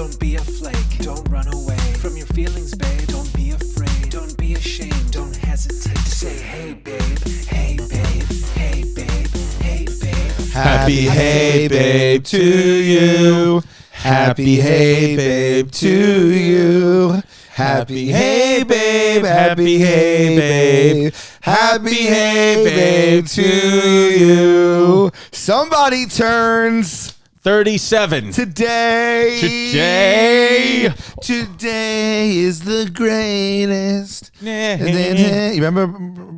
Don't be a flake. Don't run away from your feelings, babe. Don't be afraid. Don't be ashamed. Don't hesitate to say, hey, babe. Hey, babe. Hey, babe. Hey, babe. Happy hey babe to you. Happy hey babe to you. Happy hey babe. Happy hey babe. Happy hey babe to you. Somebody turns 37 today. Today is the greatest. You remember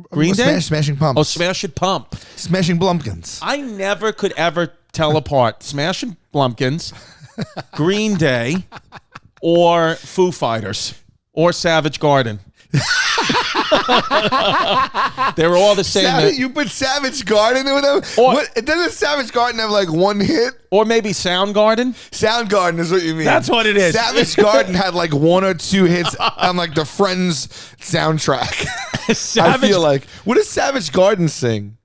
Green Day? Smashing Pumpkins. Oh, Smashing Pump. Smashing Blumpkins. I never could ever tell apart Smashing Blumpkins, Green Day, or Foo Fighters, or Savage Garden. They were all the same. You put Savage Garden with them? Doesn't Savage Garden have like one hit? Or maybe Soundgarden? Soundgarden is what you mean. That's what it is. Savage Garden had like one or two hits on like the Friends soundtrack. I feel like. What does Savage Garden sing?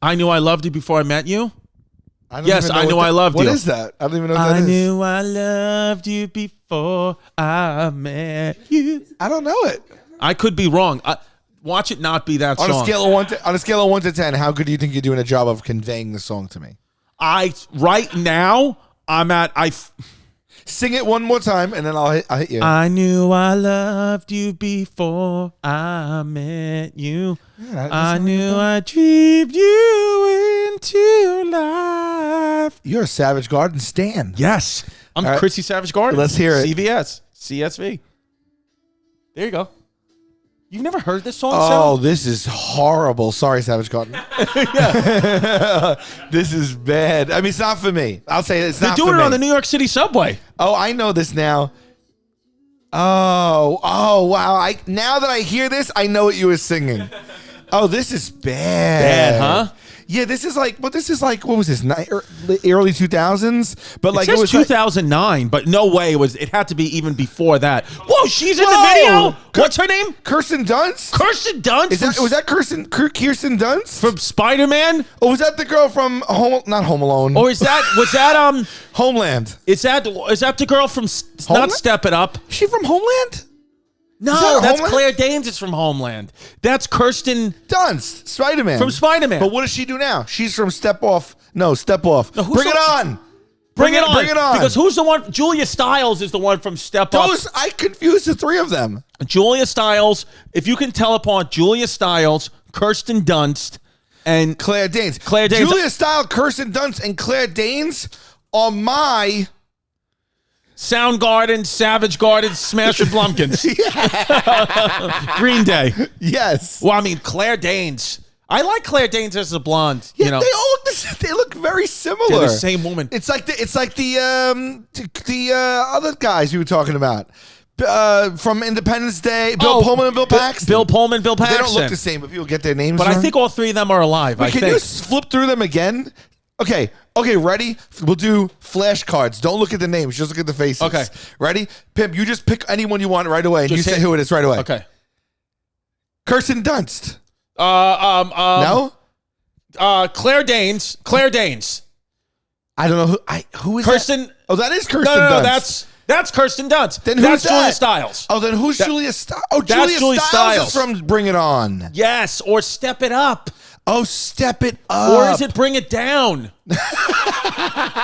I Knew I Loved You Before I Met You. I Knew I Loved You. What is that? I don't even know what that is. I knew I loved you before I met you. I don't know it. I could be wrong. Watch it not be that song. On a scale of 1 to 10, how good do you think you're doing a job of conveying the song to me? Right now I'm at Sing it one more time, and then I'll hit you. I knew I loved you before I met you. Yeah, I knew I dreamed you into life. You're a Savage Garden stan. Yes. I'm right. Chrissy Savage Garden. Let's hear it. CVS. CSV. There you go. You've never heard this song, Oh, Sal? this is horrible. Sorry, Savage Garden. This is bad. I mean, it's not for me. I'll say it's not for me. They're doing it on the New York City subway. Oh, I know this now. Oh, wow. Now that I hear this, I know what you were singing. Oh, this is bad. Bad, huh? Yeah, this is like, what was this, early 2000s? But like, it it was 2009, but no way it had to be even before that. Whoa, she's in the video. What's her name? Kirsten Dunst? Kirsten Dunst? Was that Kirsten Dunst? From Spider-Man? Or was that the girl from not Home Alone? Or was that Homeland? Is that the girl from not Step It Up? Is she from Homeland? No, that's Claire Danes is from Homeland. That's Kirsten Dunst, Spider-Man. From Spider-Man. But what does she do now? She's from Step Off. No, Step Off. No, Bring it on. Bring it on. Bring it on. Because who's the one? Julia Stiles is the one from Step Up. I confused the three of them. Julia Stiles, if you can tell apart Julia Stiles, Kirsten Dunst, and Claire Danes. Julia Stiles, Kirsten Dunst, and Claire Danes are my Soundgarden, Savage Garden, Smashing Blumpkins. Green Day. Yes. Well, I mean, Claire Danes. I like Claire Danes as a blonde. Yeah, you know. they look very similar. They're the same woman. It's like the other guys you were talking about. From Independence Day, Bill Pullman and Bill Paxton. Bill Pullman, Bill Paxton. They don't look the same, but people get their names But wrong. I think all three of them are alive. Wait, can you flip through them again? Okay, ready? We'll do flashcards. Don't look at the names. Just look at the faces. Okay. Ready? Pimp, you just pick anyone you want right away, and you say who it is right away. Okay. Kirsten Dunst. No? Claire Danes. I don't know who is Kirsten. That? Oh, that is Kirsten Dunst. No, that's Kirsten Dunst. Then who's that? Julia Stiles. Oh, then who's Julia Stiles? Oh, Julia Stiles is from Bring It On. Yes, or Step It Up. Oh, Step It Up. Or is it Bring It Down?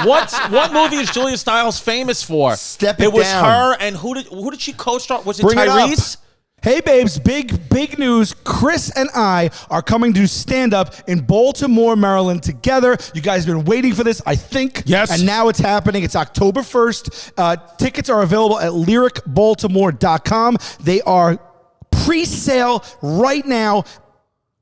What movie is Julia Stiles famous for? Step It Down. It was her, and who did she co-star? Was it Bring Tyrese? Hey, babes, big news. Chris and I are coming to stand up in Baltimore, Maryland together. You guys have been waiting for this, I think. Yes. And now it's happening. It's October 1st. Tickets are available at lyricbaltimore.com. They are pre-sale right now.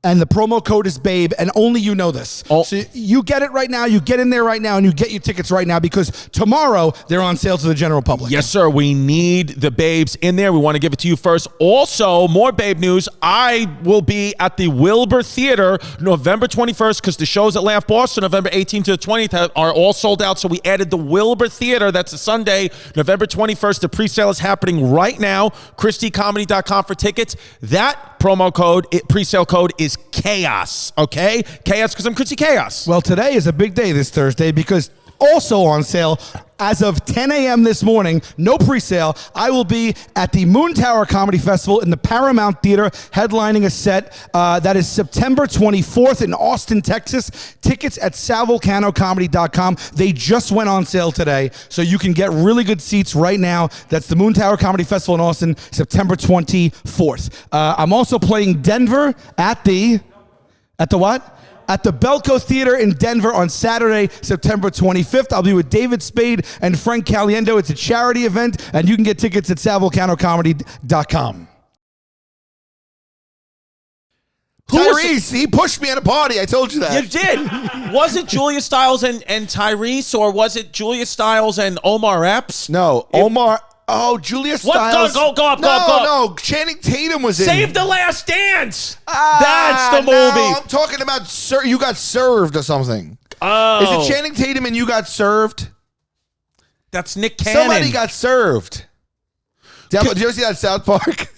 And the promo code is BABE, and only you know this. Oh. So you get it right now, you get in there right now, and you get your tickets right now, because tomorrow they're on sale to the general public. Yes, sir. We need the babes in there. We want to give it to you first. Also, more babe news. I will be at the Wilbur Theater November 21st, because the shows at Laugh Boston November 18th to the 20th are all sold out. So we added the Wilbur Theater. That's a Sunday, November 21st. The pre-sale is happening right now. ChristyComedy.com for tickets. That promo code, pre-sale code is chaos, okay? Chaos, because I'm Chrissy Chaos. Well, today is a big day this Thursday, because also on sale. As of 10 a.m. this morning, no pre-sale, I will be at the Moon Tower Comedy Festival in the Paramount Theater, headlining a set that is September 24th in Austin, Texas. Tickets at salvulcanocomedy.com. They just went on sale today, so you can get really good seats right now. That's the Moon Tower Comedy Festival in Austin, September 24th. I'm also playing Denver at the what? At the Belco Theater in Denver on Saturday, September 25th. I'll be with David Spade and Frank Caliendo. It's a charity event, and you can get tickets at salvulcanocomedy.com. Tyrese, he pushed me at a party. I told you that. You did. Was it Julia Stiles and Tyrese, or was it Julia Stiles and Omar Epps? No, Omar. Oh, Julia Stiles. Go up. No, Channing Tatum was in. Save the Last Dance. That's the movie. No, I'm talking about You Got Served or something. Oh. Is it Channing Tatum and You Got Served? That's Nick Cannon. Somebody got served. Did you ever see that South Park?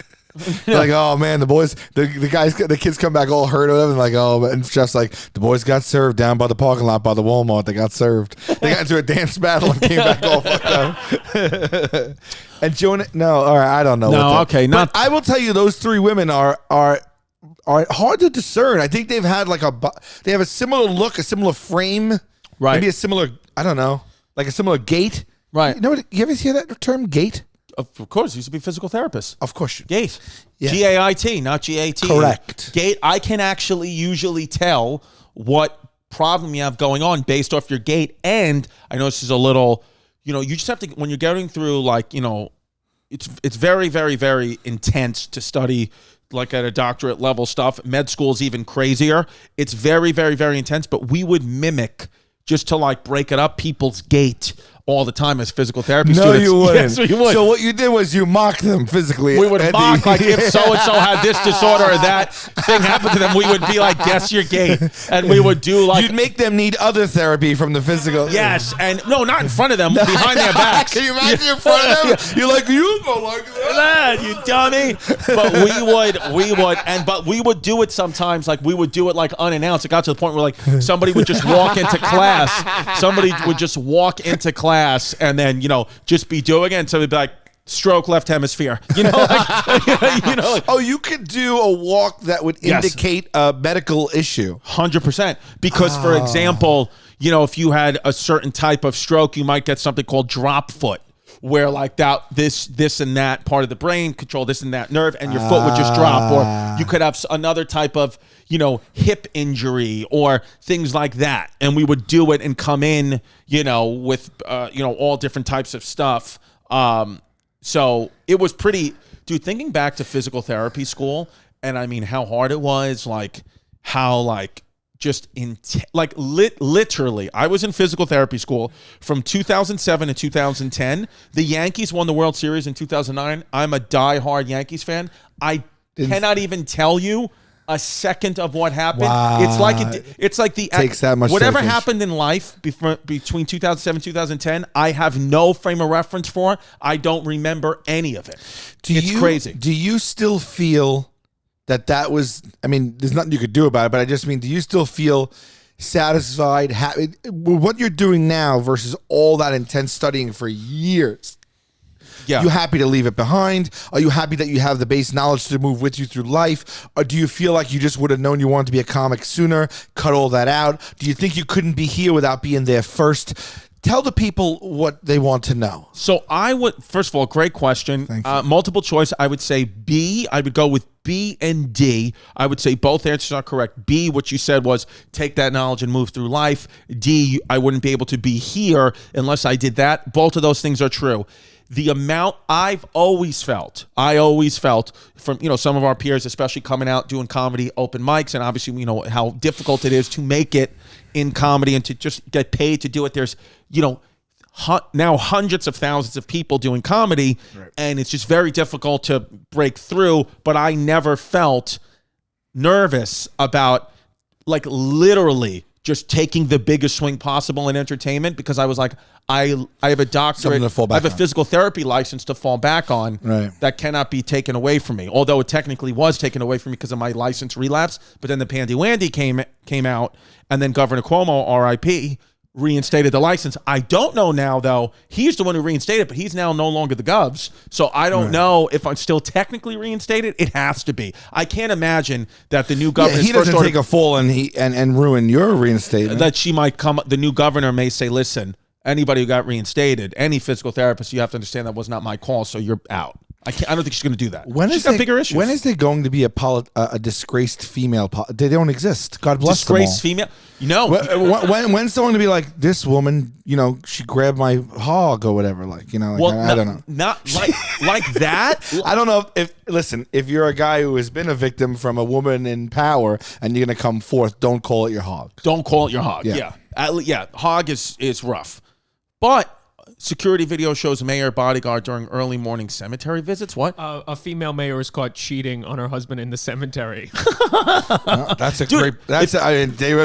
Like, oh man, the boys, the kids come back all hurt of them, and like, oh, and Jeff's like, the boys got served down by the parking lot by the Walmart. They got served. They got into a dance battle and came back all fucked up. And Jonah, no, all right, I don't know. No, okay, but I will tell you, those three women are hard to discern. I think they've had they have a similar look, a similar frame, right? Maybe a similar, I don't know, like a similar gait, right? You know what? You ever hear that term, gait? Of course, used to be physical therapist. Of course. Gait. Yeah. G-A-I-T, not G-A-T. Correct. Gait, I can actually usually tell what problem you have going on based off your gait. And I know this is a little, you just have to, when you're getting through it's very, very, very intense to study like at a doctorate level stuff. Med school is even crazier. It's very, very, very intense, but we would mimic, just to break it up, people's gait all the time as physical therapy students. No, you wouldn't. Yes, you would. So what you did was you mocked them physically. We would mock, if so-and-so had this disorder or that thing happened to them, we would be like, guess your gait. And we would do You'd make them need other therapy from the physical. Yes, and no, not in front of them, behind their backs. Can you imagine in front of them? You're like, you go like that. You dummy. But we would do it sometimes, we would do it unannounced. It got to the point where somebody would just walk into class. Somebody would just walk into class and then, just be doing it. And so they'd be like, stroke left hemisphere. Oh, you could do a walk that would indicate a medical issue. 100%. Because, for example, if you had a certain type of stroke, you might get something called drop foot, where this and that part of the brain control this and that nerve, and your foot would just drop. Or you could have another type of, hip injury or things like that. And we would do it and come in, with, all different types of stuff. So it was pretty, dude, thinking back to physical therapy school, and I mean, how hard it was, literally, I was in physical therapy school from 2007 to 2010. The Yankees won the World Series in 2009. I'm a diehard Yankees fan. I cannot even tell you a second of what happened. Wow. It's like takes that much whatever dedication. happened in life between 2007 and 2010. I have no frame of reference for. I don't remember any of it. It's crazy. Do you still feel that was? I mean, there's nothing you could do about it, but I just mean, do you still feel satisfied, happy with what you're doing now versus all that intense studying for years? Yeah. You happy to leave it behind? Are you happy that you have the base knowledge to move with you through life? Or do you feel like you just would have known you wanted to be a comic sooner, cut all that out? Do you think you couldn't be here without being there first? Tell the people what they want to know. So I would, first of all, great question. Multiple choice. I would say B. I would go with B and D. I would say both answers are correct. B, what you said was take that knowledge and move through life. D, I wouldn't be able to be here unless I did that. Both of those things are true. The amount I always felt from, some of our peers, especially coming out doing comedy open mics, and obviously, how difficult it is to make it in comedy and to just get paid to do it. There's, now hundreds of thousands of people doing comedy, right, and it's just very difficult to break through. But I never felt nervous about literally just taking the biggest swing possible in entertainment, because I was like, I have a doctorate, I have a physical therapy license to fall back on, right, that cannot be taken away from me. Although it technically was taken away from me because of my license relapse, but then the Pandy Wandy came out, and then Governor Cuomo, RIP, reinstated the license. I don't know now, though. He's the one who reinstated, but he's now no longer the Govs. So I don't know if I'm still technically reinstated. It has to be. I can't imagine that the new governor. He doesn't take a fall and ruin your reinstatement. That she might come. The new governor may say, "Listen, anybody who got reinstated, any physical therapist, you have to understand that was not my call, so you're out." I don't think she's going to do that. She's got bigger issues. When is there going to be a disgraced female? They don't exist. God bless disgraced them all. female. You know, when's someone to be like, this woman? You know, she grabbed my hog or whatever. Like, you know, like, well, I don't know. Not like that. I don't know if you're a guy who has been a victim from a woman in power and you're going to come forth, don't call it your hog. Don't call it your hog. Yeah. Hog is rough, but. Security video shows mayor bodyguard during early morning cemetery visits. What? A female mayor was caught cheating on her husband in the cemetery. That's a great.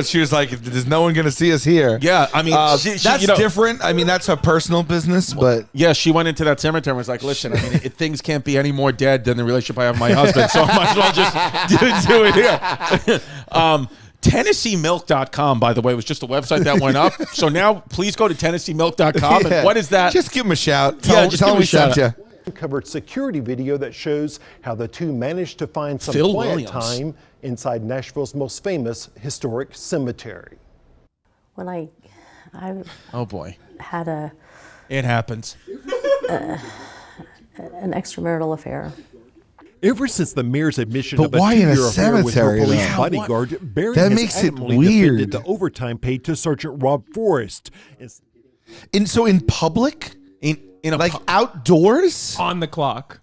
She was like, "There's no one going to see us here." Yeah, I mean, that's different. I mean, that's her personal business, but yeah, she went into that cemetery and was like, "Listen, I mean, things can't be any more dead than the relationship I have with my husband, so I might as well just do it here." TennesseeMilk.com, by the way, was just a website that went up. So now please go to TennesseeMilk.com. And what is that? Just give them a shout. Tell them we sent you. Covered security video that shows how the two managed to find some quiet time inside Nashville's most famous historic cemetery. When I oh boy, had it happens. An extramarital affair. Ever since the mayor's admission but of a why in a 2-year affair with her cemetery, police though? bodyguard, Barry That has makes it adamantly weird. defended the overtime paid to Sergeant Rob Forrest. In public, in like outdoors, On the clock.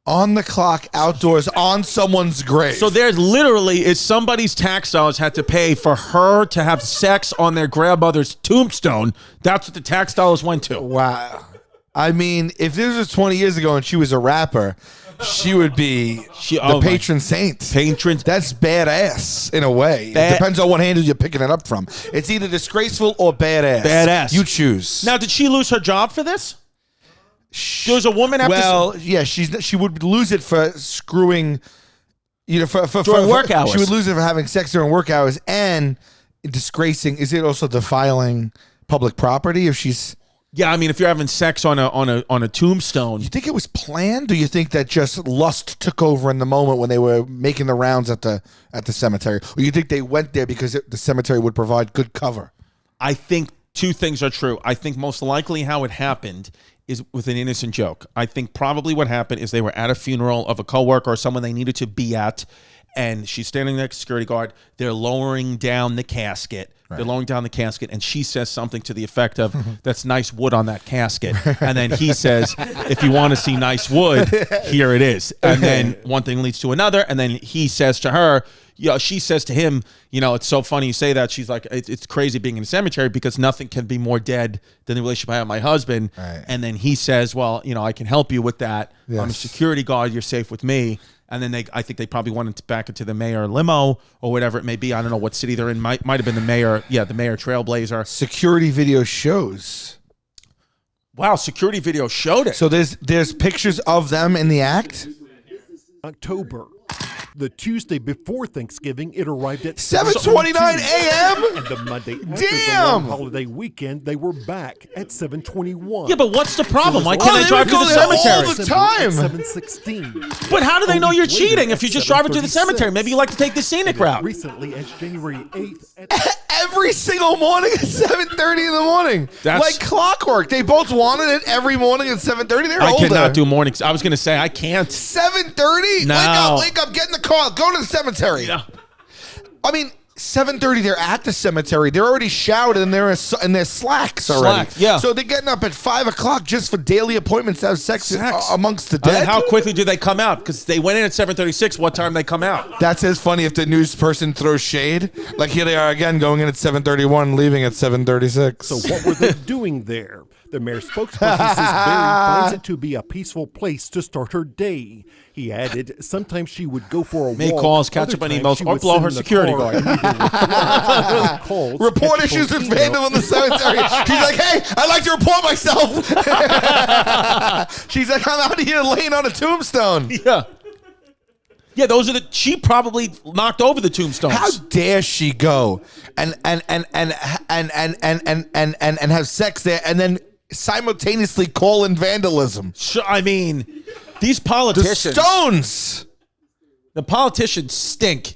on the clock, outdoors, on someone's grave. So there literally is somebody's tax dollars had to pay for her to have sex on their grandmother's tombstone. That's what the tax dollars went to. Wow. I mean, if this was 20 years ago and she was a rapper, she would be the patron saint. Patron. That's badass in a way. It depends on what handle you're picking it up from. It's either disgraceful or badass. Badass. You choose. Now, did she lose her job for this? There was a woman after. Well, yeah, she would lose it for screwing. You know, for work hours. She would lose it for having sex during work hours and disgracing. Is it also defiling public property if she's? Yeah, I mean, if you're having sex on a tombstone, You think it was planned, or you think that just lust took over in the moment when they were making the rounds at the cemetery, or you think they went there because the cemetery would provide good cover? I think two things are true. I think most likely how it happened is with an innocent joke. I think probably what happened is they were at a funeral of a coworker or someone they needed to be at, and she's standing next to security guard. They're lowering down the casket. Right. They're lowering down the casket, and she says something to the effect of, "That's nice wood on that casket." And then he says, "If you want to see nice wood, here it is." And then one thing leads to another, and then he says to her, she says to him, "It's so funny you say that." She's like, "It's crazy being in a cemetery because nothing can be more dead than the relationship I have with my husband." Right. And then he says, "Well, I can help you with that. Yes. I'm a security guard. You're safe with me." And then I think they probably went back into the mayor limo or whatever it may be. I don't know what city they're in. Might have been the mayor. Yeah, the mayor Trailblazer. Security video shows. Wow, security video showed it. So there's pictures of them in the act. October. The Tuesday before Thanksgiving, it arrived at 7:29 a.m. And the Monday after the long holiday weekend, they were back at 7:21. Yeah, but what's the problem? Why can't they they drive would to go the there cemetery? all the time. 7:16. But how do they know you're cheating if you're just driving to the 7:36. cemetery? Maybe you like to take the scenic route. Recently, as January 8th. Every single morning at 7:30 in the morning. That's like clockwork. They both wanted it every morning at 7:30. They're older. I cannot do mornings. I was going to say, I can't. 7:30? No. Wake up, get in the car, go to the cemetery. Yeah. I mean, 7:30, they're at the cemetery. They're already showered and they're in their slacks already. Yeah. So they're getting up at 5 o'clock just for daily appointments to have sex. Amongst the dead. And how quickly do they come out? Because they went in at 7:36. What time they come out? That's as funny if the news person throws shade. Like here they are again, going in at 7:31, leaving at 7:36. So what were they doing there? The mayor's spokesperson says Barry finds it to be a peaceful place to start her day. He added, sometimes she would go for a Make walk. calls, catch up on emails, or blow her security guard. Report issues with vandal in the cemetery. She's like, hey, I'd like to report myself. She's like, I'm out here laying on a tombstone. Yeah. Yeah, those are the. She probably knocked over the tombstones. How dare she go and have sex there and then simultaneously call in vandalism? So, I mean, these The politicians. Stones. The politicians stink.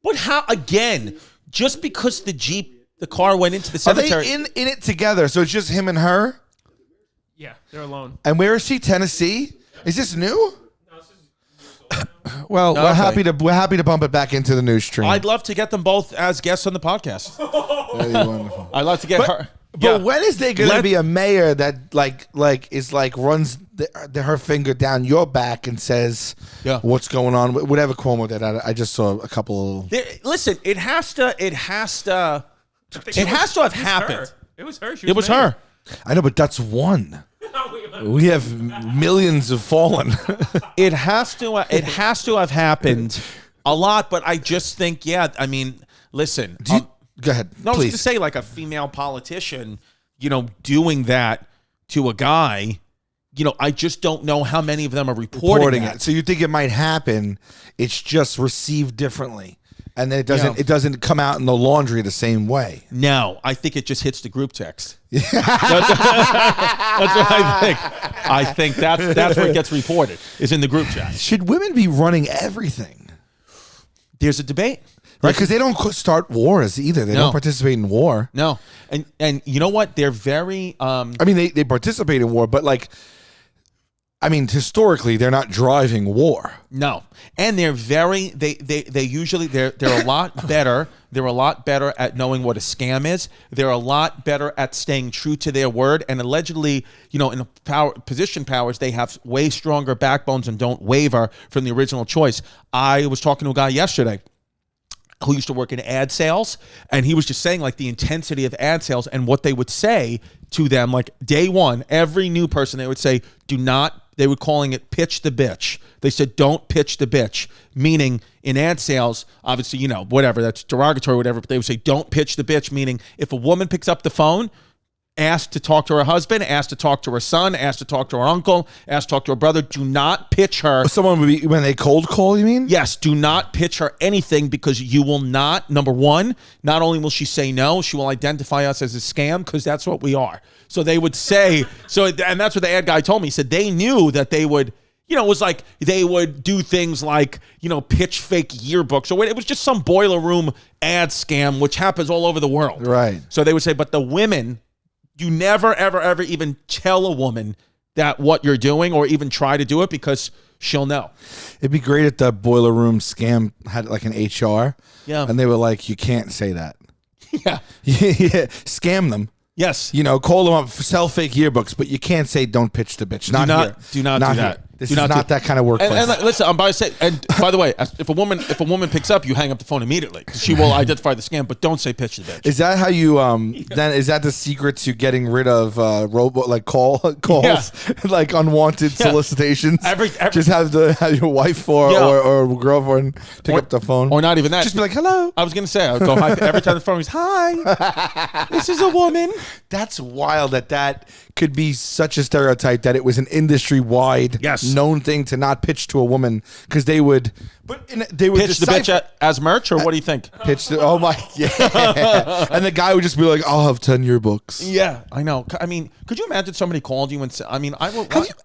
But how, again, just because the car went into the Are they cemetery. in it together? So it's just him and her? Yeah, they're alone. And where is she? Tennessee? Is this new? Well, Okay. we're happy to bump it back into the news stream. I'd love to get them both as guests on the podcast. Very wonderful. I'd love to get her. But when is there going to be a mayor that like runs her finger down your back and says, Yeah. what's going on? Whatever Cuomo did. I just saw a couple. Listen, it has to have happened. It was her. It was her. I know, but that's one. We have millions have fallen. It has to have happened a lot, but I just think, yeah, I mean, listen. Go ahead, No, I was going please. to say, like a female politician, doing that to a guy, I just don't know how many of them are reporting that. it. So you think it might happen? It's just received differently, and then it doesn't come out in the laundry the same way. No, I think it just hits the group text. That's what I think. I think that's where it gets reported, is in the group chat. Should women be running everything? There's a debate. Right, because they don't start wars either. They don't participate in war. No, and you know what? They're very. I mean, they participate in war, but historically, they're not driving war. No, and they're very. They usually they're a lot better. They're a lot better at knowing what a scam is. They're a lot better at staying true to their word. And allegedly, in the position powers, they have way stronger backbones and don't waver from the original choice. I was talking to a guy yesterday who used to work in ad sales, and he was just saying like the intensity of ad sales and what they would say to them, like day one, every new person, they would say, they were calling it pitch the bitch. They said, don't pitch the bitch, meaning in ad sales, obviously, whatever, that's derogatory, whatever, but they would say, don't pitch the bitch, meaning if a woman picks up the phone, asked to talk to her husband, asked to talk to her son, asked to talk to her uncle, asked to talk to her brother, do not pitch her. Someone would be, when they cold call, you mean? Yes, do not pitch her anything, because you will not, number one, not only will she say no, she will identify us as a scam, because that's what we are. So they would say, and that's what the ad guy told me. He said they knew that they would, it was like they would do things like, pitch fake yearbooks, or it was just some boiler room ad scam, which happens all over the world. Right. So they would say, but the women, you never, ever, ever even tell a woman that what you're doing, or even try to do it, because she'll know. It'd be great if the boiler room scam had like an HR. Yeah. And they were like, you can't say that. Yeah. Yeah. Scam them. Yes. Call them up, sell fake yearbooks, but you can't say don't pitch the bitch. Not here. Do not do here. that. This Do is not that kind of workplace. And listen, I'm by to say, and by the way, if a woman picks up, you hang up the phone immediately, because she will identify the scam, but don't say pitch the bitch. Is that how you then is that the secret to getting rid of calls like unwanted solicitations? Every just have your wife or girlfriend pick up the phone, or not even that. Just be like, hello. I was gonna say, I'll go hi every time the phone rings. Hi, this is a woman. That's wild that could be such a stereotype that it was an industry-wide known thing to not pitch to a woman, because they would pitch the bitch as merch, or what do you think? Pitch the and the guy would just be like, I'll have 10 yearbooks. Yeah, I know. I mean, could you imagine somebody called you and said, have you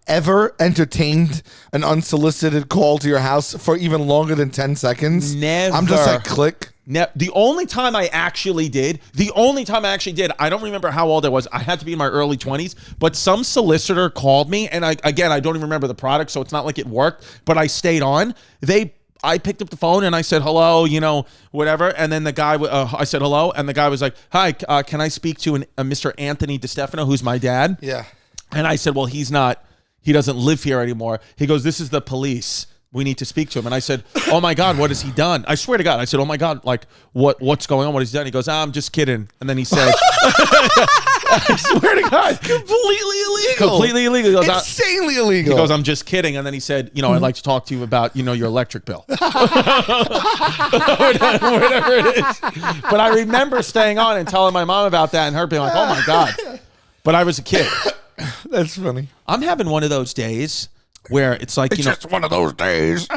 ever entertained an unsolicited call to your house for even longer than 10 seconds? Never. I'm just like, click. The only time I actually did, I don't remember how old I was. I had to be in my early 20s, but some solicitor called me, and I don't even remember the product, so it's not like it worked, but I stayed on. I picked up the phone and I said, hello, whatever. And then the guy, I said, hello. And the guy was like, hi, can I speak to a Mr. Anthony Distefano, who's my dad? Yeah. And I said, well, he doesn't live here anymore. He goes, this is the police. We need to speak to him. And I said, oh my God, what has he done? I swear to God. I said, oh my God, like what's going on? What has he done? He goes, I'm just kidding. And then he said, I swear to God. Completely illegal. He goes, insanely illegal. He goes, I'm just kidding. And then he said, I'd like to talk to you about, your electric bill. Whatever it is. But I remember staying on and telling my mom about that, and her being like, oh my God. But I was a kid. That's funny. I'm having one of those days. where it's like, It's just one of those days.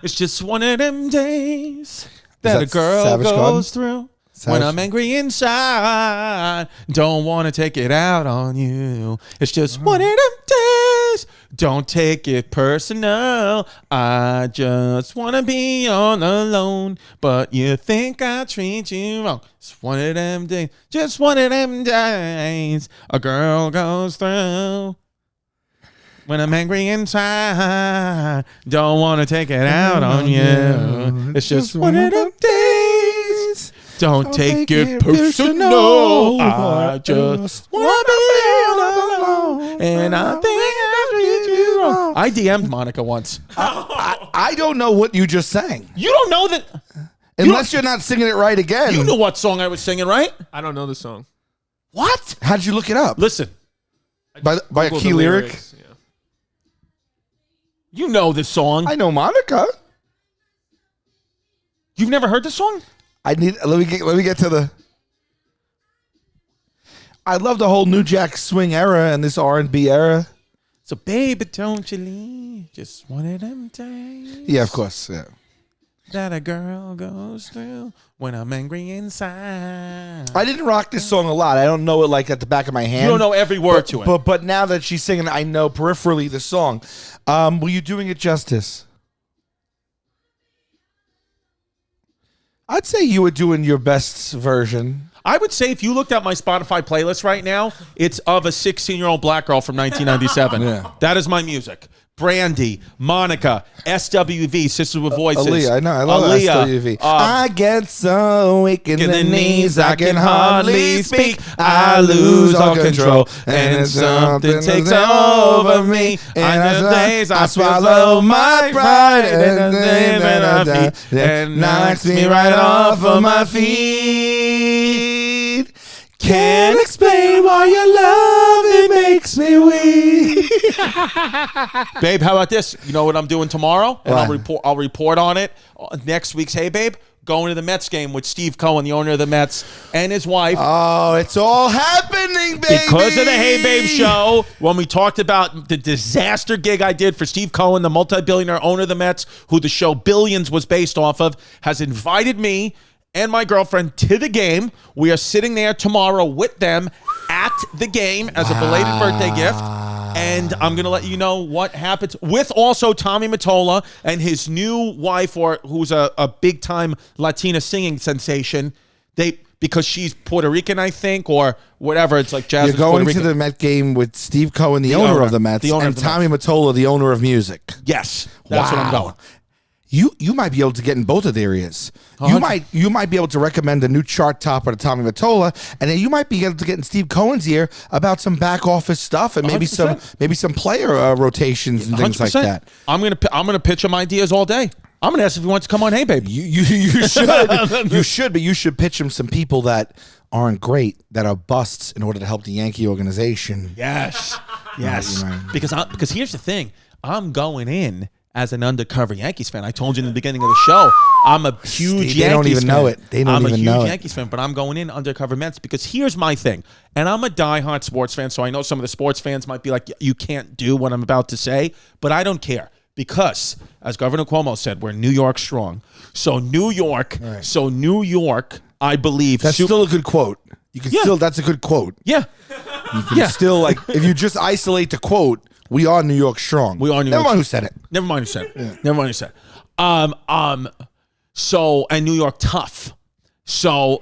it's just one of them days that a that girl Savage goes Garden? through. Savage- When I'm angry inside, don't want to take it out on you. It's just one of them days. Don't take it personal. I just want to be on alone, but you think I treat you wrong. It's one of them days. Just one of them days a girl goes through. When I'm angry inside, don't want to take it out on you. It's just one of them days. Don't take it personal. I just want to be alone. And I think I treat you wrong. I DM'd Monica once. I don't know what you just sang. You don't know that. Unless you're not singing it right again. You know what song I was singing, right? I don't know the song. What? How did you look it up? Listen, By a Google key the lyric? lyrics, yeah. you know this song. I know Monica. You've never heard this song? Let me get to the. I love the whole New Jack Swing era and this R&B era. So, baby, don't you leave. Just one of them days. Yeah, of course. Yeah. That a girl goes through when I'm angry inside. I didn't rock this song a lot. I don't know it like at the back of my hand. You don't know every word to it. But now that she's singing, I know peripherally the song. Were you doing it justice? I'd say you were doing your best version. I would say if you looked at my Spotify playlist right now, it's of a 16-year-old black girl from 1997. Yeah. That is my music. Brandy, Monica, SWV, Sisters with Voices. Aaliyah, I know. I love SWV. I get so weak in the knees, I can hardly speak. I lose all control, and something takes over me. And the days I swallow my pride, and the day that I feed, and knocks me right off of my feet. Can't explain why your love, it makes me weak. Babe, how about this? You know what I'm doing tomorrow? And What? I'll report on it. Next week's Hey Babe, going to the Mets game with Steve Cohen, the owner of the Mets, and his wife. Oh, it's all happening, baby. Because of the Hey Babe show, when we talked about the disaster gig I did for Steve Cohen, the multi-billionaire owner of the Mets, who the show Billions was based off of, has invited me and my girlfriend to the game. We are sitting there tomorrow with them at the game as a belated birthday gift. And I'm going to let you know what happens with also Tommy Mottola and his new wife, who's a big-time Latina singing sensation. Because she's Puerto Rican, I think, or whatever. It's like jazz. You're going to the Met game with Steve Cohen, the owner of the Mets, and Tommy Mottola, the owner of music. Yes, that's what I'm going. You might be able to get in both of their ears. You might be able to recommend a new chart topper to Tommy Mottola, and then you might be able to get in Steve Cohen's ear about some back office stuff and maybe 100%. some player rotations and things like 100%. that. I'm gonna pitch him ideas all day. I'm gonna ask if he wants to come on. Hey, babe. You should but you should pitch him some people that aren't great, that are busts in order to help the Yankee organization. Yes, yes. You know. Because here's the thing. I'm going in as an undercover Yankees fan. I told you in the beginning of the show, I'm a huge Yankees fan. They don't even know it. I'm a huge Yankees fan, but I'm going in undercover Mets because here's my thing. And I'm a diehard sports fan, so I know some of the sports fans might be like, you can't do what I'm about to say, but I don't care. Because, as Governor Cuomo said, we're New York strong. So New York, I believe. That's still a good quote. You can still, that's a good quote. Yeah. You can still, like, if you just isolate the quote, we are New York strong. We are New York. Never mind who said it. Never mind who said it. Yeah. Never mind who said it. So, and New York tough. So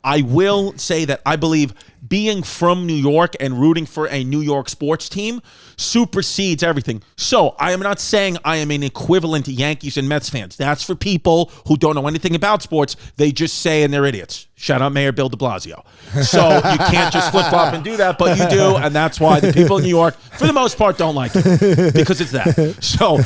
I will say that I believe being from New York and rooting for a New York sports team supersedes everything. So I am not saying I am an equivalent to Yankees and Mets fans. That's for people who don't know anything about sports. They just say and they're idiots. Shout out Mayor Bill de Blasio. So you can't just flip-flop and do that, but you do, and that's why the people in New York, for the most part, don't like it. Because it's that. So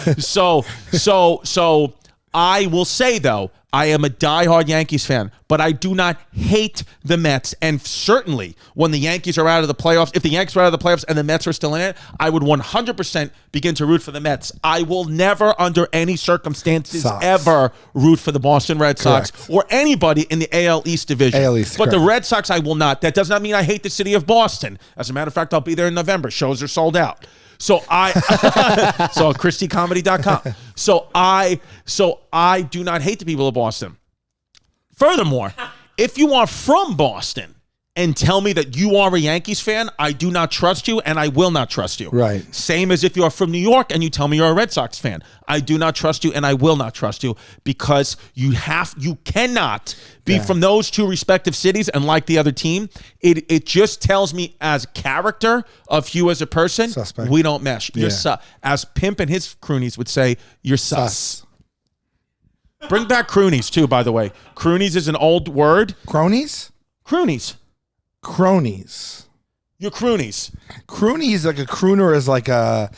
I will say, though, I am a diehard Yankees fan, but I do not hate the Mets. And certainly, when the Yankees are out of the playoffs, if the Yankees are out of the playoffs and the Mets are still in it, I would 100% begin to root for the Mets. I will never, under any circumstances, ever root for the Boston Red Sox or anybody in the AL East division. AL East, but the Red Sox, I will not. That does not mean I hate the city of Boston. As a matter of fact, I'll be there in November. Shows are sold out. So ChristyComedy.com. So I do not hate the people of Boston. Furthermore, if you are from Boston and tell me that you are a Yankees fan, I do not trust you and I will not trust you. Right. Same as if you are from New York and you tell me you're a Red Sox fan. I do not trust you and I will not trust you because you cannot be from those two respective cities and like the other team. It just tells me as character of you as a person, Suspect. we don't mesh. You're Yeah. as Pimp and his croonies would say, you're sus. Bring back croonies too, by the way. Croonies is an old word. Cronies? Croonies. Cronies. You're croonies. Cronies, like a crooner is like a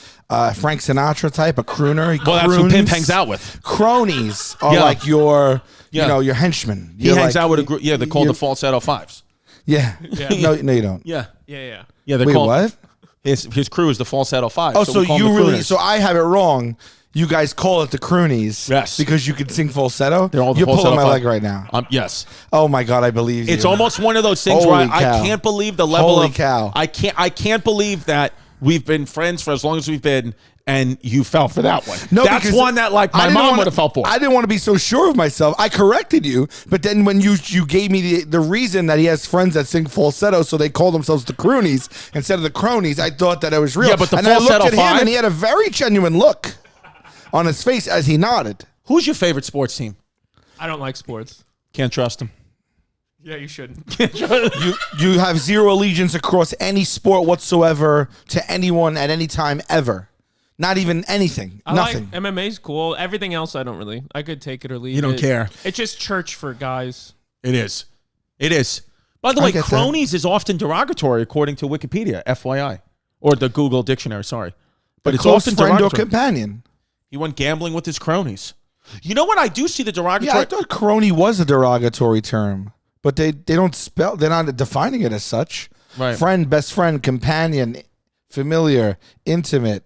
Frank Sinatra type, a crooner. Well, that's who Pimp hangs out with. Cronies are Yeah. like your, Yeah. you know, your henchmen. He hangs out with a group. Yeah, they're called the falsetto fives. Yeah. No, you don't. Yeah. Yeah. Yeah, they're Wait, called. what? His crew is the falsetto fives. Oh, so we call them you the really? crooners. So I have it wrong. You guys call it the croonies, Yes. because you can sing falsetto. They're all the You're pulling falsetto my five. leg right now. Yes. Oh my God, I believe you. It's almost one of those things where Holy I cow. can't believe the level Holy of. cow. I can't believe that we've been friends for as long as we've been, and you fell for that one. No, that's because one that like I my didn't mom wanna- would have fell for. I didn't want to be so sure of myself. I corrected you, but then when you gave me the reason that he has friends that sing falsetto, so they call themselves the croonies instead of the cronies, I thought that it was real. Yeah, but the and I looked falsetto at him, five- and he had a very genuine look on his face as he nodded. Who's your favorite sports team? I don't like sports. Can't trust him. Yeah, you shouldn't. You have zero allegiance across any sport whatsoever to anyone at any time ever. Not even anything. Nothing. Like MMA's cool. Everything else, I don't really. I could take it or leave it. You don't care. It's just church for guys. It is. It is. By the I way, get that. cronies is often derogatory according to Wikipedia, FYI, or the Google Dictionary. Sorry, but it's Close often friend or derogatory. companion. He went gambling with his cronies. You know what? I do see the derogatory. Yeah, I thought crony was a derogatory term, but they don't spell. They're not defining it as such. Right. Friend, best friend, companion, familiar, intimate,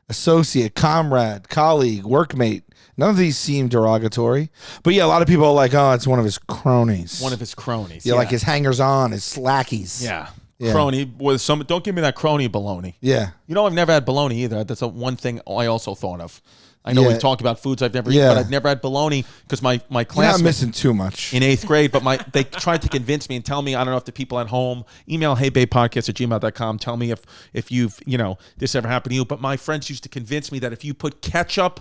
associate, comrade, colleague, workmate. None of these seem derogatory. But yeah, a lot of people are like, oh, it's one of his cronies. One of his cronies. yeah, like his hangers-on, his slackies. Yeah. Yeah. Crony with some. Don't give me that crony baloney. Yeah. You know, I've never had bologna either. That's one thing I also thought of. I know Yeah. we've talked about foods I've never eaten, Yeah. but I've never had bologna because my You're not classmates missing too much. in 8th grade, but they tried to convince me and tell me, I don't know if the people at home, email heybabepodcast@gmail.com, tell me if you've, this ever happened to you. But my friends used to convince me that if you put ketchup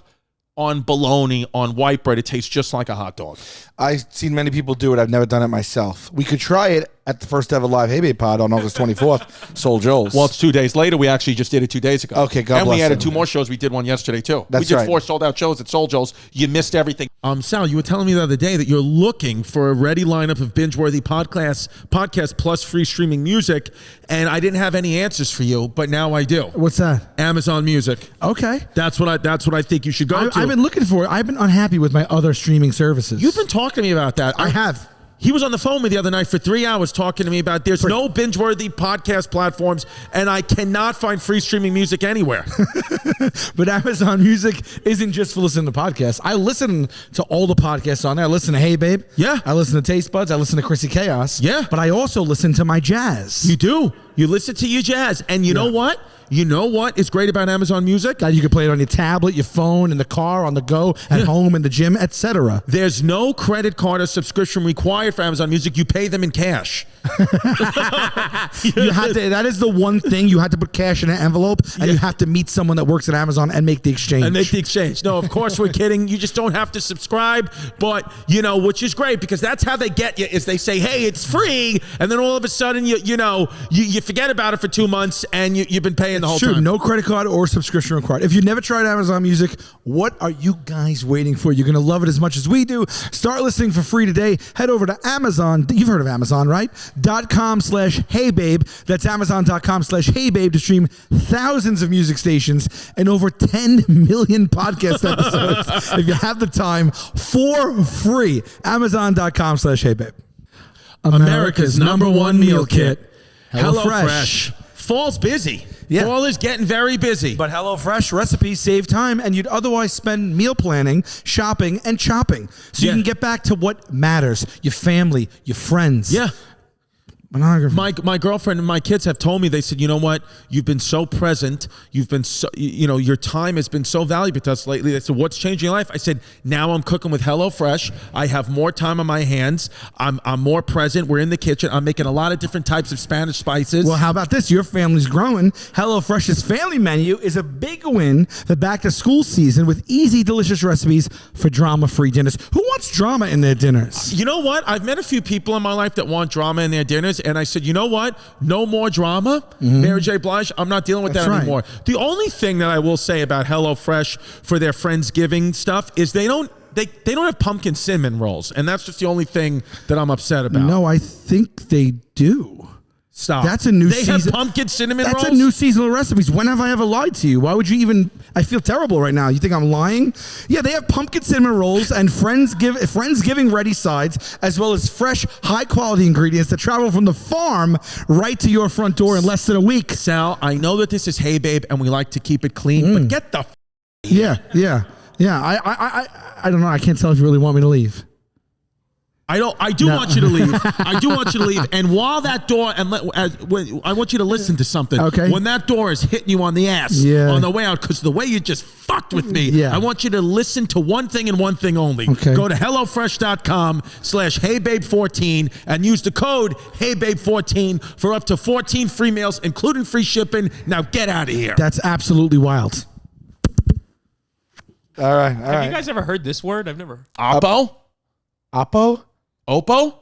on bologna on white bread, it tastes just like a hot dog. I've seen many people do it. I've never done it myself. We could try it at the first ever live Hey Babe Pod on August 24th. Soul Joel's. Well, it's 2 days later. We actually just did it 2 days ago. Okay, God And we bless added them. 2 more shows. We did one yesterday, too. That's we did right. 4 sold-out shows at Soul Joel's. You missed everything. Sal, you were telling me the other day that you're looking for a ready lineup of binge-worthy podcast plus free streaming music, and I didn't have any answers for you, but now I do. What's that? Amazon Music. Okay. That's what I think you should go to. I've been looking for it. I've been unhappy with my other streaming services. You've been talking to me about that. I have. He was on the phone with me the other night for 3 hours talking to me about there's no binge-worthy podcast platforms, and I cannot find free streaming music anywhere. But Amazon Music isn't just for listening to podcasts. I listen to all the podcasts on there. I listen to Hey Babe. Yeah. I listen to Taste Buds. I listen to Chrissy Chaos. Yeah. But I also listen to my jazz. You do. You listen to your jazz. And you know what? You know what is great about Amazon Music? That you can play it on your tablet, your phone, in the car, on the go, at home, in the gym, etc. There's no credit card or subscription required for Amazon Music. You pay them in cash. You have to. That is the one thing you have to put cash in an envelope, and you have to meet someone that works at Amazon and make the exchange. And make the exchange. No, of course we're kidding. You just don't have to subscribe, but which is great because that's how they get you. Is they say, "Hey, it's free," and then all of a sudden you forget about it for 2 months and you've been paying the whole True, time. no credit card or subscription required. If you've never tried Amazon Music, what are you guys waiting for? You're going to love it as much as we do. Start listening for free today. Head over to Amazon. You've heard of Amazon, right? .com/HeyBabe. That's Amazon.com/HeyBabe to stream thousands of music stations and over 10 million podcast episodes if you have the time for free. Amazon.com/HeyBabe. America's #1 meal kit. HelloFresh. HelloFresh. Fall's busy. Yeah. Fall is getting very busy. But HelloFresh recipes save time, and you'd otherwise spend meal planning, shopping, and chopping. So you Yeah. can get back to what matters, your family, your friends. yeah. Monography. My girlfriend and my kids have told me, they said, you know what? You've been so present. You've been so, your time has been so valuable to us lately. They said, what's changing your life? I said, now I'm cooking with HelloFresh. I have more time on my hands. I'm more present. We're in the kitchen. I'm making a lot of different types of Spanish spices. Well, how about this? Your family's growing. HelloFresh's family menu is a big win for back to school season with easy, delicious recipes for drama-free dinners. Who wants drama in their dinners? You know what? I've met a few people in my life that want drama in their dinners, and I said, you know what? No more drama. Mary J. Blige, I'm not dealing with that anymore. The only thing that I will say about HelloFresh for their Friendsgiving stuff is they don't have pumpkin cinnamon rolls, and that's just the only thing that I'm upset about. No, I think they do. Stop. That's a new They have season. pumpkin cinnamon rolls? That's a new seasonal recipes. When have I ever lied to you? Why would you even... I feel terrible right now. You think I'm lying? Yeah, they have pumpkin cinnamon rolls and Friendsgiving ready sides, as well as fresh, high-quality ingredients that travel from the farm right to your front door in less than a week. Sal, I know that this is Hey Babe, and we like to keep it clean, but get the... Yeah. I don't know. I can't tell if you really want me to leave. I do want you to leave. I do want you to leave. And while that door, I want you to listen to something. Okay. When that door is hitting you on the ass on the way out, because the way you just fucked with me, I want you to listen to one thing and one thing only. Okay. Go to HelloFresh.com/HeyBabe14 and use the code HeyBabe14 for up to 14 free meals, including free shipping. Now get out of here. That's absolutely wild. All right. Have you guys ever heard this word? I've never. Oppo? Oppo? Oppo?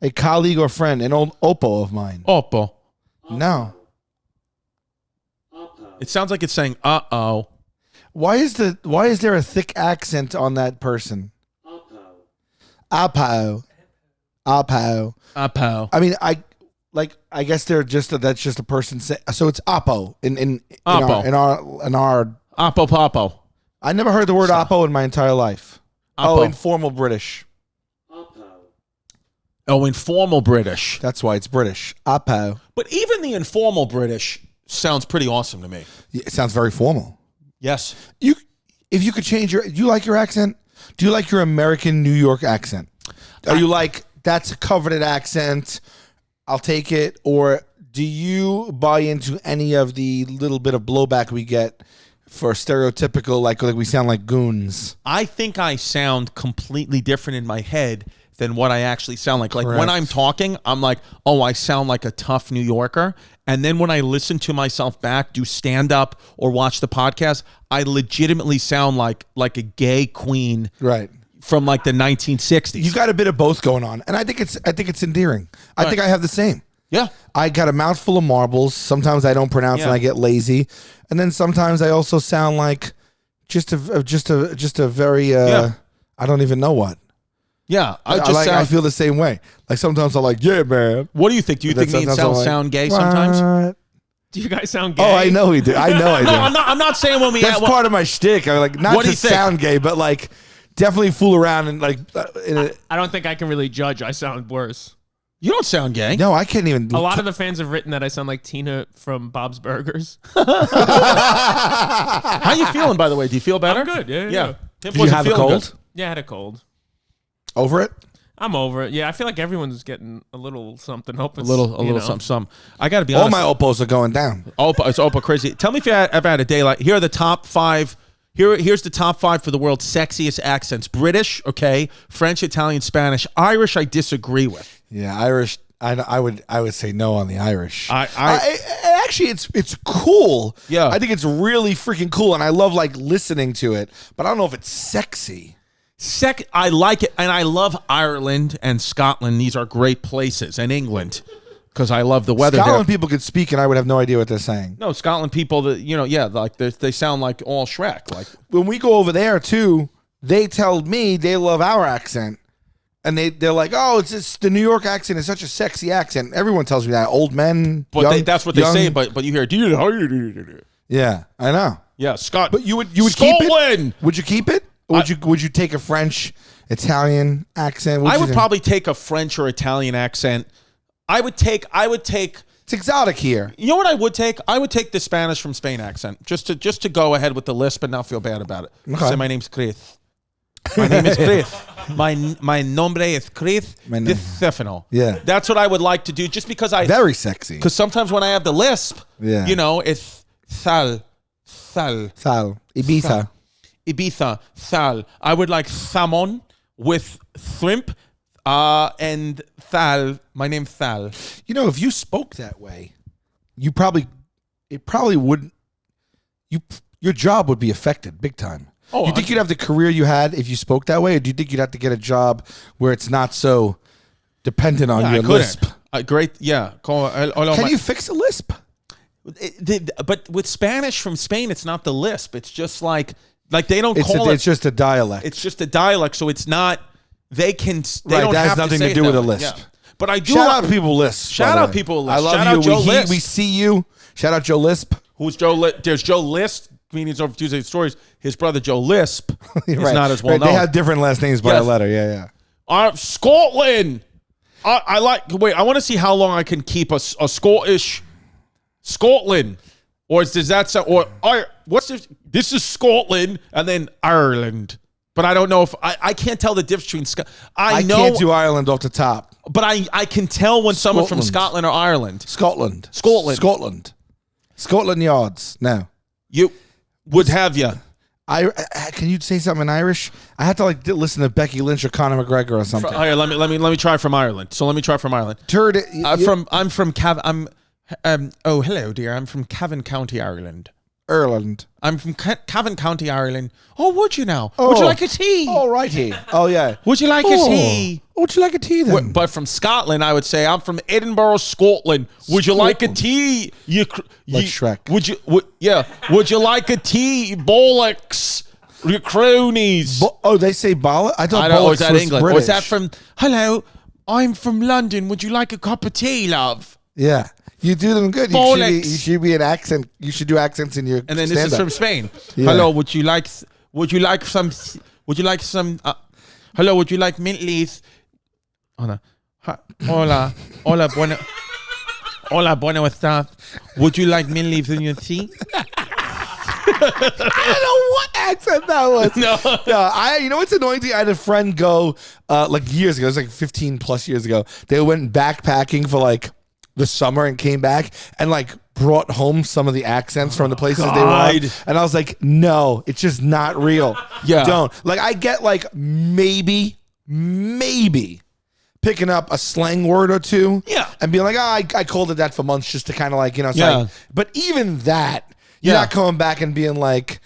A colleague or friend, an old Oppo of mine. Oppo. No. It sounds like it's saying uh-oh. Why is there a thick accent on that person? Oppo. I mean, I guess they're just that's just a person say, so it's Oppo in our Oppo Popo. I never heard the word Oppo in my entire life. Oppo. Oh, informal British. Oh, informal British. That's why it's British. Oppo. But even the informal British sounds pretty awesome to me. It sounds very formal. Yes. If you could change do you like your accent? Do you like your American New York accent? Are you like, that's a coveted accent, I'll take it? Or do you buy into any of the little bit of blowback we get for stereotypical, like we sound like goons? I think I sound completely different in my head than what I actually sound like. Like when I'm talking, I'm like, oh, I sound like a tough New Yorker. And then when I listen to myself back, do stand up or watch the podcast, I legitimately sound like a gay queen, right, from like the 1960s. You got a bit of both going on, and I think it's endearing. I think I have the same. Yeah, I got a mouthful of marbles. Sometimes I don't pronounce and I get lazy, and then sometimes I also sound like just a very I don't even know what. Yeah, I feel the same way. Like sometimes I'm like, yeah, man. What do you think? Do you think me and Sal sound gay sometimes? Do you guys sound gay? Oh, I know we do. I know I do. No, I'm not saying when we. That's part of my shtick. I'm like, not to sound gay, but like definitely fool around and like. I don't think I can really judge. I sound worse. You don't sound gay. No, I can't even. A lot of the fans have written that I sound like Tina from Bob's Burgers. How you feeling, by the way? Do you feel better? I'm good. Yeah. Did you have a cold? Good. Yeah, I had a cold. Over it? I'm over it. Yeah, I feel like everyone's getting a little something. Hope it's, a little something. I got to be honest. All my Oppos are going down. It's Oppo crazy. Tell me if you ever had a day like, here are the top 5. Here's the top 5 for the world's sexiest accents. British, okay. French, Italian, Spanish. Irish, I disagree with. Yeah, Irish. I would say no on the Irish. Actually, it's cool. Yeah, I think it's really freaking cool, and I love like listening to it. But I don't know if it's sexy. I like it, and I love Ireland and Scotland. These are great places, and England, because I love the weather. Scotland there. people could speak, and I would have no idea what they're saying. No, Scotland people, like they sound like all Shrek. Like when we go over there too, they tell me they love our accent, and they're like, oh, it's just the New York accent is such a sexy accent. Everyone tells me that. Old men, but that's what they say. But you hear, yeah, I know. Yeah, Scott. But you would keep it? Would you keep it? Would you take a French, Italian accent? I would probably take a French or Italian accent. I would take. It's exotic here. You know what I would take? I would take the Spanish from Spain accent just to go ahead with the lisp and not feel bad about it. Okay. Say my name's Chris. My name is Chris. My nombre es Chris Distefano. Yeah. That's what I would like to do, just because Very sexy. because sometimes when I have the lisp, Yeah. you know, it's Sal. Sal. Ibiza. Ibiza, Sal. I would like salmon with shrimp and Sal. My name's Sal. You know, if you spoke that way, it probably wouldn't. Your job would be affected big time. Oh, you think you'd have the career you had if you spoke that way, or do you think you'd have to get a job where it's not so dependent on your lisp? Great, yeah. Can you fix a lisp? But with Spanish from Spain, it's not the lisp. It's just like they don't call it. It's just a dialect. It's just a dialect, so it's not. They can. They Right, don't that has have nothing say to do it with that a way. lisp. Yeah. But I do. Shout out people lisp. Shout out people lisp. I love Shout you. out Joe Lisp. We see you. Shout out Joe Lisp. Who's Joe? There's Joe List. Comedians over Tuesday Stories. His brother Joe Lisp is Right. not as well Right, known. They have different last names by Yes. a letter. Yeah. Scotland. I like. Wait, I want to see how long I can keep a Scottish Scotland, or does that sound? Or what's this? This is Scotland, and then Ireland. But I don't know if I can't tell the difference between. I know, can't do Ireland off the top. but I can tell when someone's from Scotland or Ireland. Scotland. Scotland Yards. No. You would have you. Can you say something in Irish? I had to listen to Becky Lynch or Conor McGregor or something. Here, let me try from Ireland. So let me try from Ireland. Turd. I'm from Cavan. Oh, hello, dear. I'm from Cavan County, Ireland. Ireland. I'm from Cavan County, Ireland. Oh, would you now? Would you like a tea? All righty. Oh yeah. Would you like a tea? Would you like a tea then? But from Scotland, I would say I'm from Edinburgh, Scotland. Would you like a tea? Like Shrek. Would you like a tea? Bollocks. You cronies. They say bollocks? I thought I don't know. bollocks Is that was England? British. Or is that from? Hello, I'm from London. Would you like a cup of tea, love? Yeah. You do them good. You should be an accent. You should do accents in your. And then this is from Spain. Yeah. Hello, would you like some? Hello, would you like mint leaves? Hola, bueno estás. Would you like mint leaves in your tea? I don't know what accent that was. No. You know what's annoying to you? I had a friend go years ago. It was like 15 plus years ago. They went backpacking for the summer and came back and brought home some of the accents from the places they were on. And I was like, no, it's just not real. Yeah. Don't. I get maybe picking up a slang word or two. Yeah. And being like, I called it that for months just to kind of Yeah. but even that, you're not coming back and being like,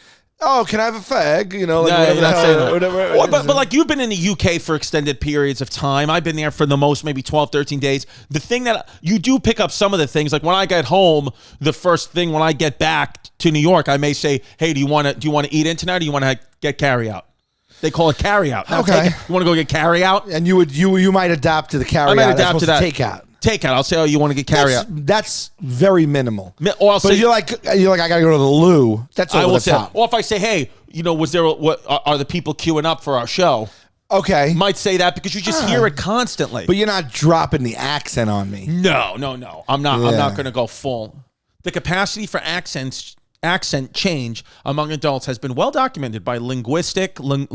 oh, can I have a fag? You know, Yeah, you're not saying that. whatever. But you've been in the UK for extended periods of time. I've been there for the most, maybe 12, 13 days. The thing that you do pick up some of the things, when I get home, the first thing when I get back to New York, I may say, hey, do you want to eat in tonight, or do you want to get carry out? They call it carry out. Okay. You want to go get carry out? And you might adapt to the carry out. I might adapt to that. Takeout. Takeout. I'll say, oh, you want to get carry out? That's very minimal. Or I'll But say, you're like, I gotta go to the loo. That's over I will the say, top. or if I say, hey, was there what are the people queuing up for our show? Okay. Might say that because you just hear it constantly. But you're not dropping the accent on me. No. I'm not. I'm Yeah. not going to go full. The capacity for accent change among adults has been well documented by linguistic and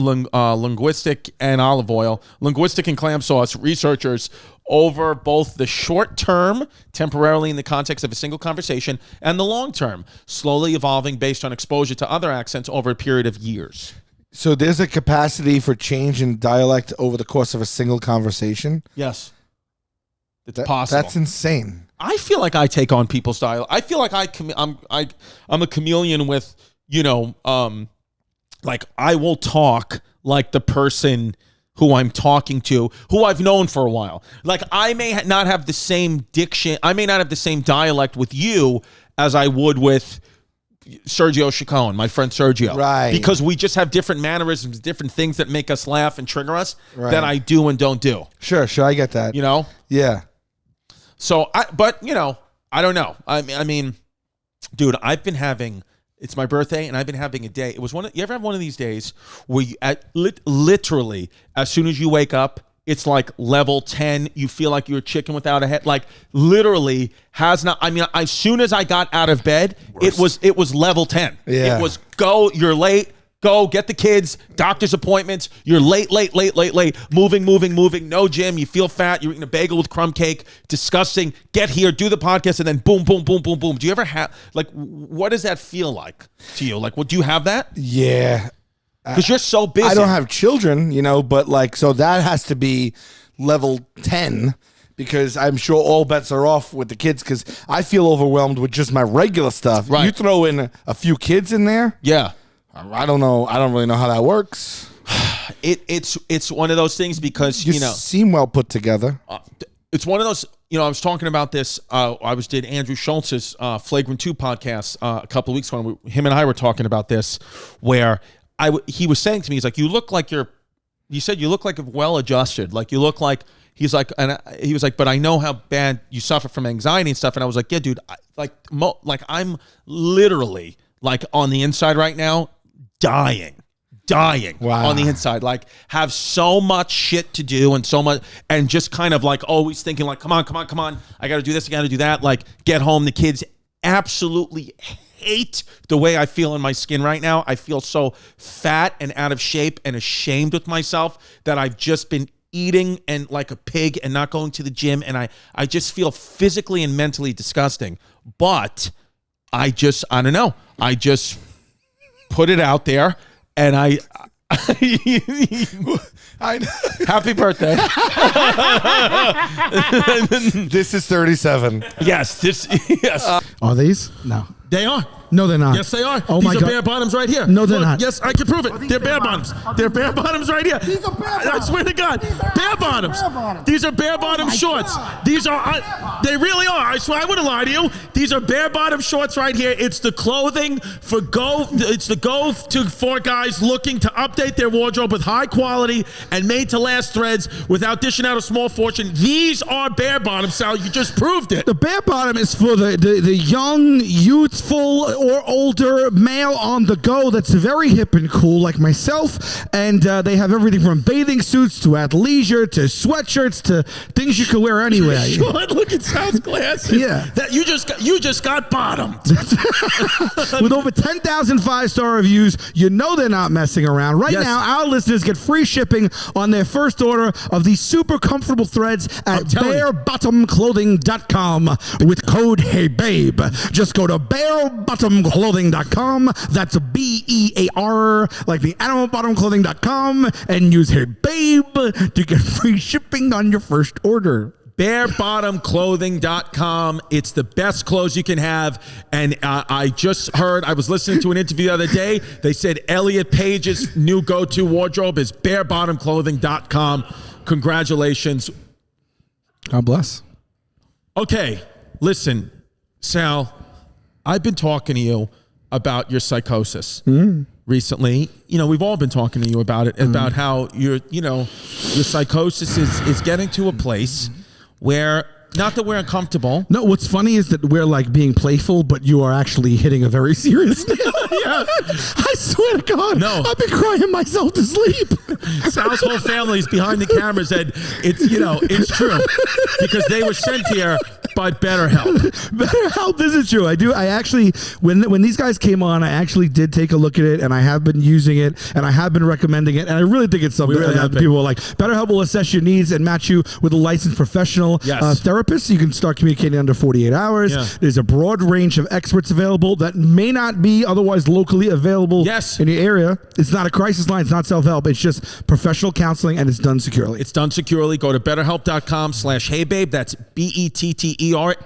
olive oil, linguistic and clam sauce researchers over both the short term, temporarily in the context of a single conversation, and the long term, slowly evolving based on exposure to other accents over a period of years. So there's a capacity for change in dialect over the course of a single conversation. Yes. It's possible. That's insane. I feel like I take on people's style. I feel like I'm a chameleon with, I will talk like the person who I'm talking to, who I've known for a while. I may not have the same diction. I may not have the same dialect with you as I would with Sergio Chacon, my friend Sergio. Right. Because we just have different mannerisms, different things that make us laugh and trigger us that I do and don't do. Sure, I get that. Yeah. So, I don't know. I mean, dude, I've been having, it's my birthday, and I've been having a day. You ever have one of these days where you, literally, as soon as you wake up, it's level 10. You feel like you're a chicken without a head. Literally as soon as I got out of bed, it was level 10. Yeah. It was go, you're late, Go get the kids, doctor's appointments. You're late, moving. No gym. You feel fat. You're eating a bagel with crumb cake. Disgusting. Get here, do the podcast, and then boom. Do you ever have, like, what does that feel like to you? Like, do you have that? Yeah. Because you're so busy. I don't have children, but like, so that has to be level 10 because I'm sure all bets are off with the kids because I feel overwhelmed with just my regular stuff. Right. You throw in a few kids in there. Yeah. I don't know. I don't really know how that works. It's one of those things because, You seem well put together. it's one of those, I was talking about this. Did Andrew Schultz's Flagrant 2 podcast a couple of weeks ago. Him and I were talking about this where he was saying to me, he's like, you look like he said, you look like well adjusted. Like you look like, he was like, but I know how bad you suffer from anxiety and stuff. And I was like, yeah, dude, I'm literally like on the inside right now, dying Wow. on the inside, like have so much shit to do and so much, and just kind of like always thinking like, come on. I got to do this. I got to do that. Like get home. The kids absolutely hate the way I feel in my skin right now. I feel so fat and out of shape and ashamed with myself that I've just been eating and like a pig and not going to the gym. And I just feel physically and mentally disgusting, but I don't know. I just put it out there, and happy birthday. This is 37. Yes. Are these? No. They are. No, they're not. Yes, they are. Oh, These my are God. bare bottoms right here. No, they're not. Yes, I can prove it. They're bare bottoms. They're bare bottoms right here. These are bare bottoms. I swear to God. Bare bottoms. These are bare bottom shorts. These are, they really are. I swear I wouldn't lie to you. These are bare bottom shorts right here. It's the clothing for guys looking to update their wardrobe with high quality and made to last threads without dishing out a small fortune. These are bare bottoms, Sal. You just proved it. The bare bottom is for the young, youthful, or older male on the go that's very hip and cool like myself, and they have everything from bathing suits to athleisure to sweatshirts to things you can wear anywhere. Look at Sal's glasses. Yeah. That you just got bottomed. With over 10,000 five-star reviews, they're not messing around. Right Yes. now, our listeners get free shipping on their first order of these super comfortable threads at barebottomclothing.com with code HeyBabe. Just go to barebottomclothing.com. That's BEAR, like the animal bottomclothing.com, and use HeyBabe to get free shipping on your first order. barebottomclothing.com. It's the best clothes you can have. And I was listening to an interview the other day. They said Elliot Page's new go-to wardrobe is barebottomclothing.com. Congratulations. God bless. Okay, listen, Sal, I've been talking to you about your psychosis recently. We've all been talking to you about it, about how your psychosis is getting to a place where, not that we're uncomfortable. No, what's funny is that we're like being playful, but you are actually hitting a very serious nail. Yeah. I swear to God, No. I've been crying myself to sleep. Sal's whole family is behind the cameras, and it's true because they were sent here by BetterHelp. BetterHelp, this is true. I actually, when these guys came on, I actually did take a look at it, and I have been using it, and I have been recommending it, and I really think it's something that people are like. BetterHelp will assess your needs and match you with a licensed professional therapist. You can start communicating under 48 hours. Yeah. There's a broad range of experts available that may not be otherwise locally available in your area. It's not a crisis line. It's not self-help. It's just professional counseling, and it's done securely. It's done securely. Go to betterhelp.com/heybabe. That's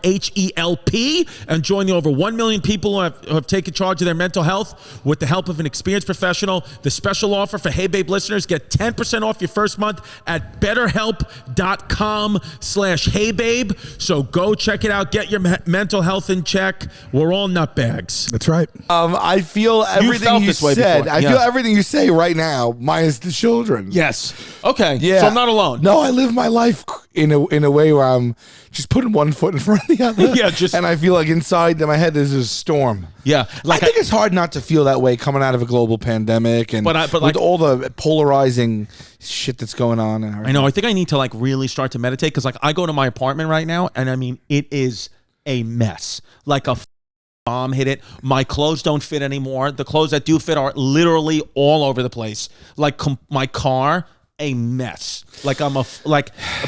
BETTERHELP, and join the over 1 million people who have taken charge of their mental health with the help of an experienced professional. The special offer for Hey Babe listeners: get 10% off your first month at betterhelp.com/heybabe. So go check it out. Get your mental health in check. We're all nutbags. That's right. I feel everything you said. I feel everything you say right now, minus the children. Yes. Okay. Yeah. So I'm not alone. No, I live my life in a way where I'm just putting one foot in front of the other. Yeah, and I feel like inside my head there's a storm. Yeah. I think it's hard not to feel that way coming out of a global pandemic and with all the polarizing shit that's going on. And I know. I think I need to really start to meditate because I go to my apartment right now and I mean it is a mess. Like a bomb hit it. My clothes don't fit anymore. The clothes that do fit are literally all over the place. Like my car, a mess. Like I'm a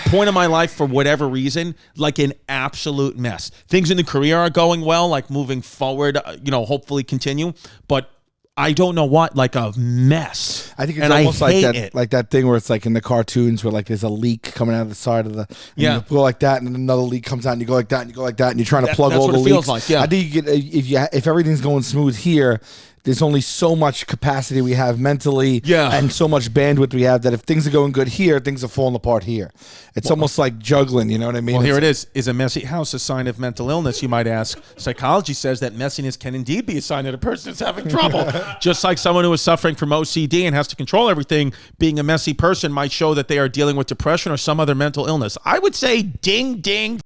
point in my life for whatever reason, like an absolute mess. Things in the career are going well, like moving forward, hopefully continue. But I don't know what, like a mess. I think it's and almost I like hate that, it. like that thing where it's like in the cartoons where like there's a leak coming out of the side of the, you go like that, and then another leak comes out, and you go like that, and you go like that, and you're trying to plug that's all what the it feels leaks. like, yeah. I think you get if everything's going smooth here, there's only so much capacity we have mentally, and so much bandwidth we have that if things are going good here, things are falling apart here. It's almost like juggling, you know what I mean? Well, here it is. Is a messy house a sign of mental illness, you might ask? Psychology says that messiness can indeed be a sign that a person is having trouble. Just like someone who is suffering from OCD and has to control everything, being a messy person might show that they are dealing with depression or some other mental illness. I would say ding, ding,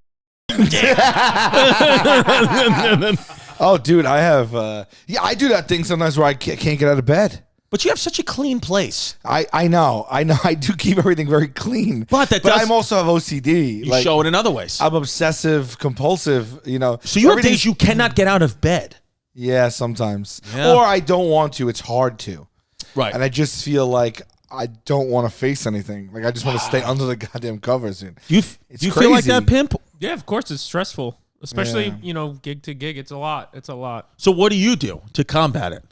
ding. Oh, dude, I have, I do that thing sometimes where I can't get out of bed. But you have such a clean place. I know. I do keep everything very clean. But I also have OCD. You show it in other ways. I'm obsessive, compulsive, So you have days you cannot get out of bed. Yeah, sometimes. Yeah. Or I don't want to. It's hard to. Right. And I just feel like I don't want to face anything. Like I just want to stay under the goddamn covers. Do you feel like that, Pimp? Yeah, of course it's stressful, especially gig to gig. It's a lot. So what do you do to combat it?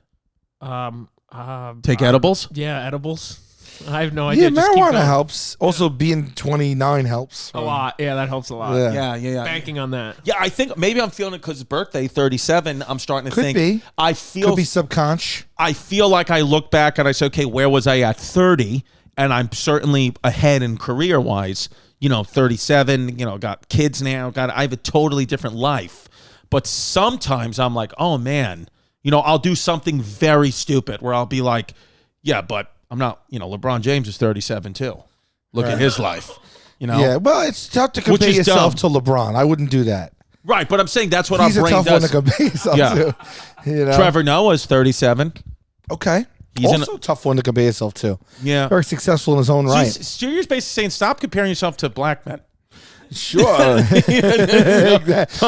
Take edibles? Yeah, edibles. I have no idea. Yeah, Just keep marijuana going. helps. Also, being 29 helps. A lot. Yeah, that helps a lot. Yeah. Banking on that. Yeah, I think maybe I'm feeling it because it's birthday, 37. I'm starting to Could think. be. Could be subconscious. I feel like I look back and I say, okay, where was I at 30? And I'm certainly ahead in career-wise. 37, got kids now. I have a totally different life. But sometimes I'm like, oh, man. I'll do something very stupid where I'll be like, yeah, but I'm not, LeBron James is 37 too. Look at his life, Yeah, well, it's tough to compare yourself to LeBron. I wouldn't do that. Right, but I'm saying that's what He's our brain a tough does. one to compare yourself to. Trevor Noah's 37. Okay. He's also a tough one to compare yourself to. Yeah. Very successful in his own right. So you're basically saying stop comparing yourself to black men. Sure.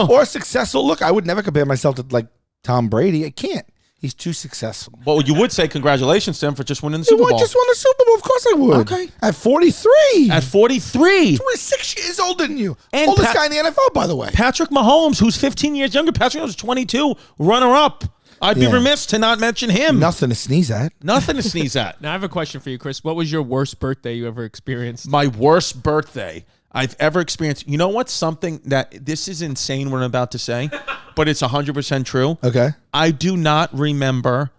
Or successful. Look, I would never compare myself to like Tom Brady. I can't. He's too successful. Well, you would say congratulations to him for just winning the Super Bowl. Just won the Super Bowl. Of course I would. Okay. At 43. At 43. 6 years older than you. And Oldest guy in the NFL, by the way. Patrick Mahomes, who's 15 years younger. Patrick Mahomes is 22, runner-up. I'd be remiss to not mention him. Nothing to sneeze at. Nothing to sneeze at. Now, I have a question for you, Chris. What was your worst birthday you ever experienced? My worst birthday I've ever experienced. You know what's something that, this is insane what I'm about to say, but it's 100% true. Okay. I do not remember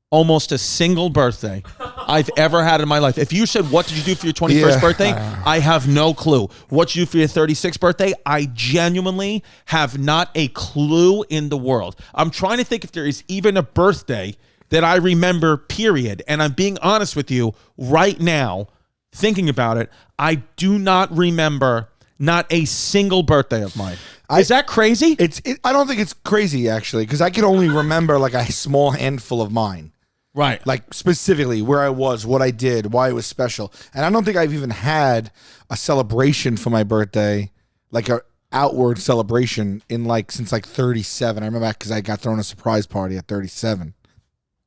almost a single birthday I've ever had in my life. If you said, what did you do for your 21st birthday? I have no clue. What did you do for your 36th birthday? I genuinely have not a clue in the world. I'm trying to think if there is even a birthday that I remember, period. And I'm being honest with you right now, thinking about it, I do not remember not a single birthday of mine. Is that crazy? I don't think it's crazy, actually, because I can only remember like a small handful of mine. Right. Like specifically where I was, what I did, why it was special. And I don't think I've even had a celebration for my birthday, like a outward celebration since 37. I remember because I got thrown a surprise party at 37.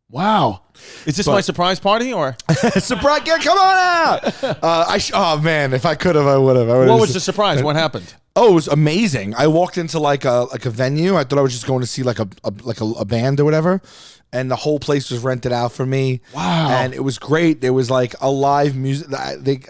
Wow. Is this my surprise party or? Surprise, come on out. Oh man, if I could have, I would have. What was the surprise? What happened? Oh, it was amazing. I walked into like a venue. I thought I was just going to see like a band or whatever. And the whole place was rented out for me. Wow. And it was great. There was like a live music.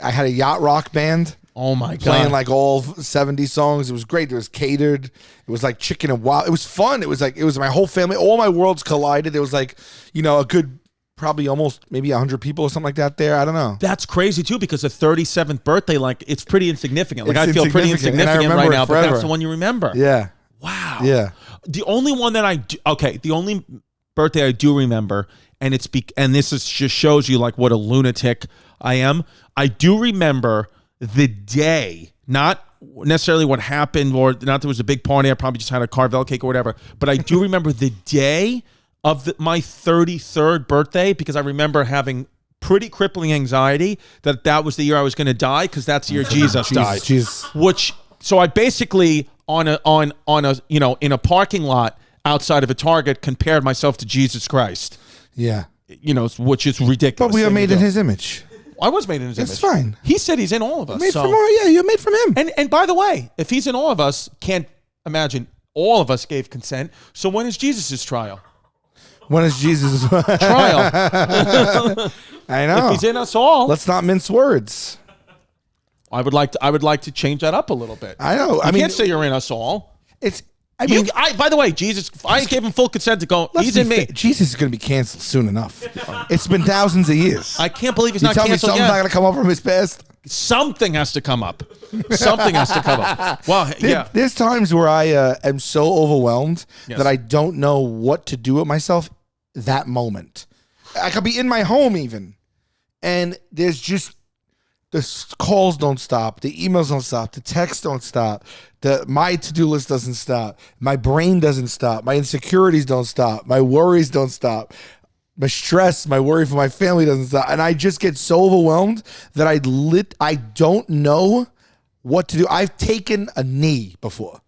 I had a yacht rock band. Oh my God. Playing like all 70 songs. It was great. It was catered. It was like chicken and wild. It was fun. It was my whole family. All my worlds collided. There was like, a good, probably almost maybe 100 people or something like that there. I don't know. That's crazy too, because the 37th birthday, like it's pretty insignificant. Like It's I feel pretty insignificant, and I insignificant right remember it now, but forever. that's the one you remember. Yeah. Wow. Yeah. The only one that the only birthday I do remember, and this just shows you like what a lunatic I am. I do remember the day, not necessarily what happened, or not there was a big party. I probably just had a Carvel cake or whatever. But I do remember the day of my 33rd birthday, because I remember having pretty crippling anxiety that was the year I was going to die, because that's the year Jesus died. Jesus. So I basically in a parking lot outside of a Target compared myself to Jesus Christ. Yeah. You know, which is ridiculous. But we are thing made to in do. his image. I was made in his image. It's fine. He said he's in all of us. Made so. from yeah, you're made from him. And by the way, if he's in all of us, can't imagine all of us gave consent. So when is Jesus' trial? When is Jesus' Trial. I know. If he's in us all, Let's not mince words. I would like to change that up a little bit. I know. You can't say you're in us all. It's. I mean, by the way, Jesus, I gave him full consent to go. He's in me. Jesus is going to be canceled soon enough. It's been thousands of years. I can't believe he's You not tell me canceled something's yet. not going to come up from his past. Something has to come up. Something has to come up. Well, yeah. There's times where I am so overwhelmed Yes. that I don't know what to do with myself that moment. I could be in my home even, and there's just the calls don't stop, the emails don't stop, the texts don't stop, my to-do list doesn't stop, my brain doesn't stop, my insecurities don't stop, my worries don't stop. My stress, my worry for my family doesn't stop. And I just get so overwhelmed that I don't know what to do. I've taken a knee before.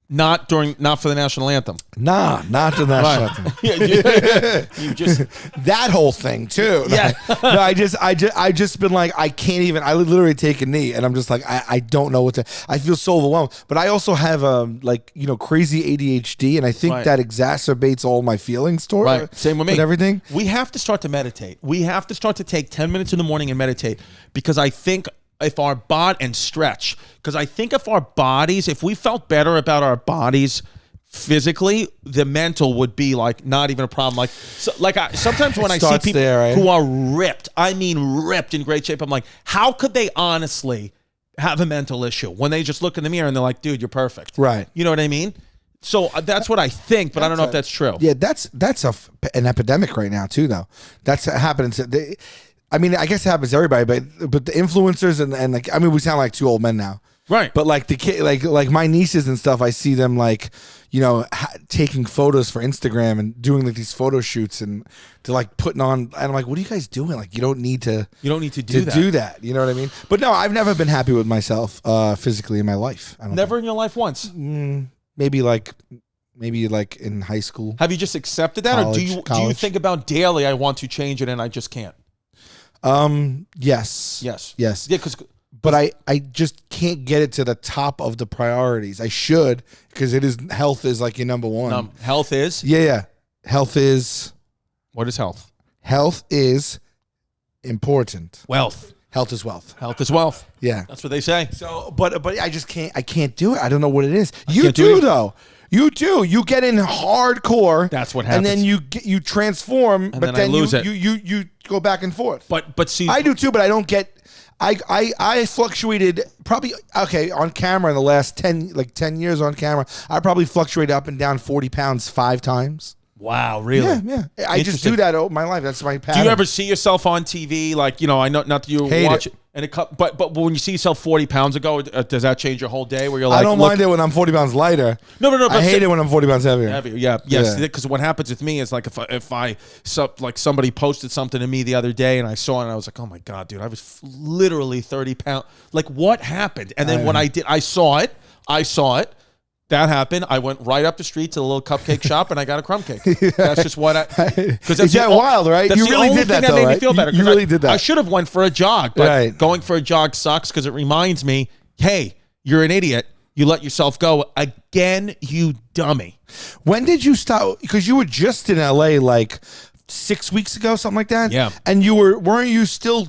Not for the national anthem. Nah, not the national anthem. You just That whole thing too. Yeah. No, I just been like, I can't even, I literally take a knee and I'm just like, I don't know what to, I feel so overwhelmed. But I also have crazy ADHD, and I think Right. that exacerbates all my feelings toward right. Same with me. and everything. We have to start to meditate. We have to start to take 10 minutes in the morning and meditate, because I think if our body and stretch, because I think if our bodies, if we felt better about our bodies physically, the mental would be like not even a problem. Like, sometimes when I see starts people there, right? who are ripped, I mean ripped, in great shape, I'm like, how could they honestly have a mental issue when they just look in the mirror and they're like, dude, you're perfect. Right. You know what I mean? So that's what I think, but I don't know if that's true. Yeah, that's an epidemic right now too, though. That's happening to. I mean, I guess it happens to everybody, but the influencers and like, I mean, we sound like two old men now, Right. But like the kid, like my nieces and stuff, I see them like, you know, taking photos for Instagram and doing like these photo shoots, and they're like putting on. And I'm like, what are you guys doing? Like, you don't need to do that. You know what I mean? But no, I've never been happy with myself physically in my life. I don't Never in your life once. Maybe like in high school. Have you just accepted that, or do you think about daily, I want to change it and I just can't? Yes. Yes. Yeah, but I just can't get it to the top of the priorities. I should, because health is like your number one. Health is? Yeah. Health is. What is health? Health is important. Wealth. Health is wealth. Health is wealth. Yeah. That's what they say. So, but I just can't. I can't do it. I don't know what it is. You can't do do it. though. You do. You get in hardcore. That's what happens. And then you transform, but then I then lose it. you go back and forth. But see, I do too, but I don't get. I fluctuated probably on camera in the last 10 years on camera. I probably fluctuated up and down 40 pounds 5 times. wow, really? Yeah. I just do that all my life. That's my pattern. Do you ever see yourself on TV? Like, you know, I know not that you Hate watch it. and but when you see yourself 40 pounds ago, does that change your whole day? Where you're like, I don't mind it when I'm 40 pounds lighter. No. But I hate it when I'm 40 pounds heavier. Yeah, yes. Because what happens with me is like if somebody posted something to me the other day and I saw it and I was like, oh my god, dude, I was literally 30 pounds. Like, what happened? And then when I saw it. That happened. I went right up the street to the little cupcake shop and I got a crumb cake. That's just what because Is that wild, right? That's You the really only did thing that, though, made me right? feel better. You 'cause really did that. I should have went for a jog, but Right. going for a jog sucks because it reminds me, hey, you're an idiot. You let yourself go again, you dummy. When did you stop? Because you were just in LA like 6 weeks ago, something like that. Yeah. And weren't you still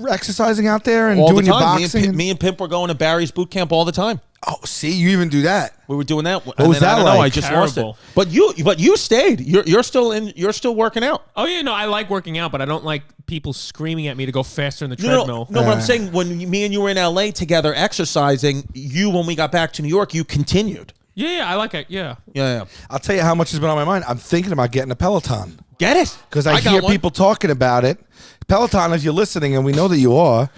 exercising out there and All doing the your time. boxing? Me and Pimp were going to Barry's boot camp all the time. Oh, see, you even do that. We were doing that. What was that I don't know. like? I just lost it. Terrible. But you stayed. You're still working out. Oh yeah, no, I like working out, but I don't like people screaming at me to go faster in the No, treadmill. but I'm saying when me and you were in LA together exercising, when we got back to New York, you continued. Yeah, I like it. Yeah. Yeah. I'll tell you how much has been on my mind. I'm thinking about getting a Peloton. Get it? Because I got hear one. people talking about it. Peloton, if you're listening, and we know that you are,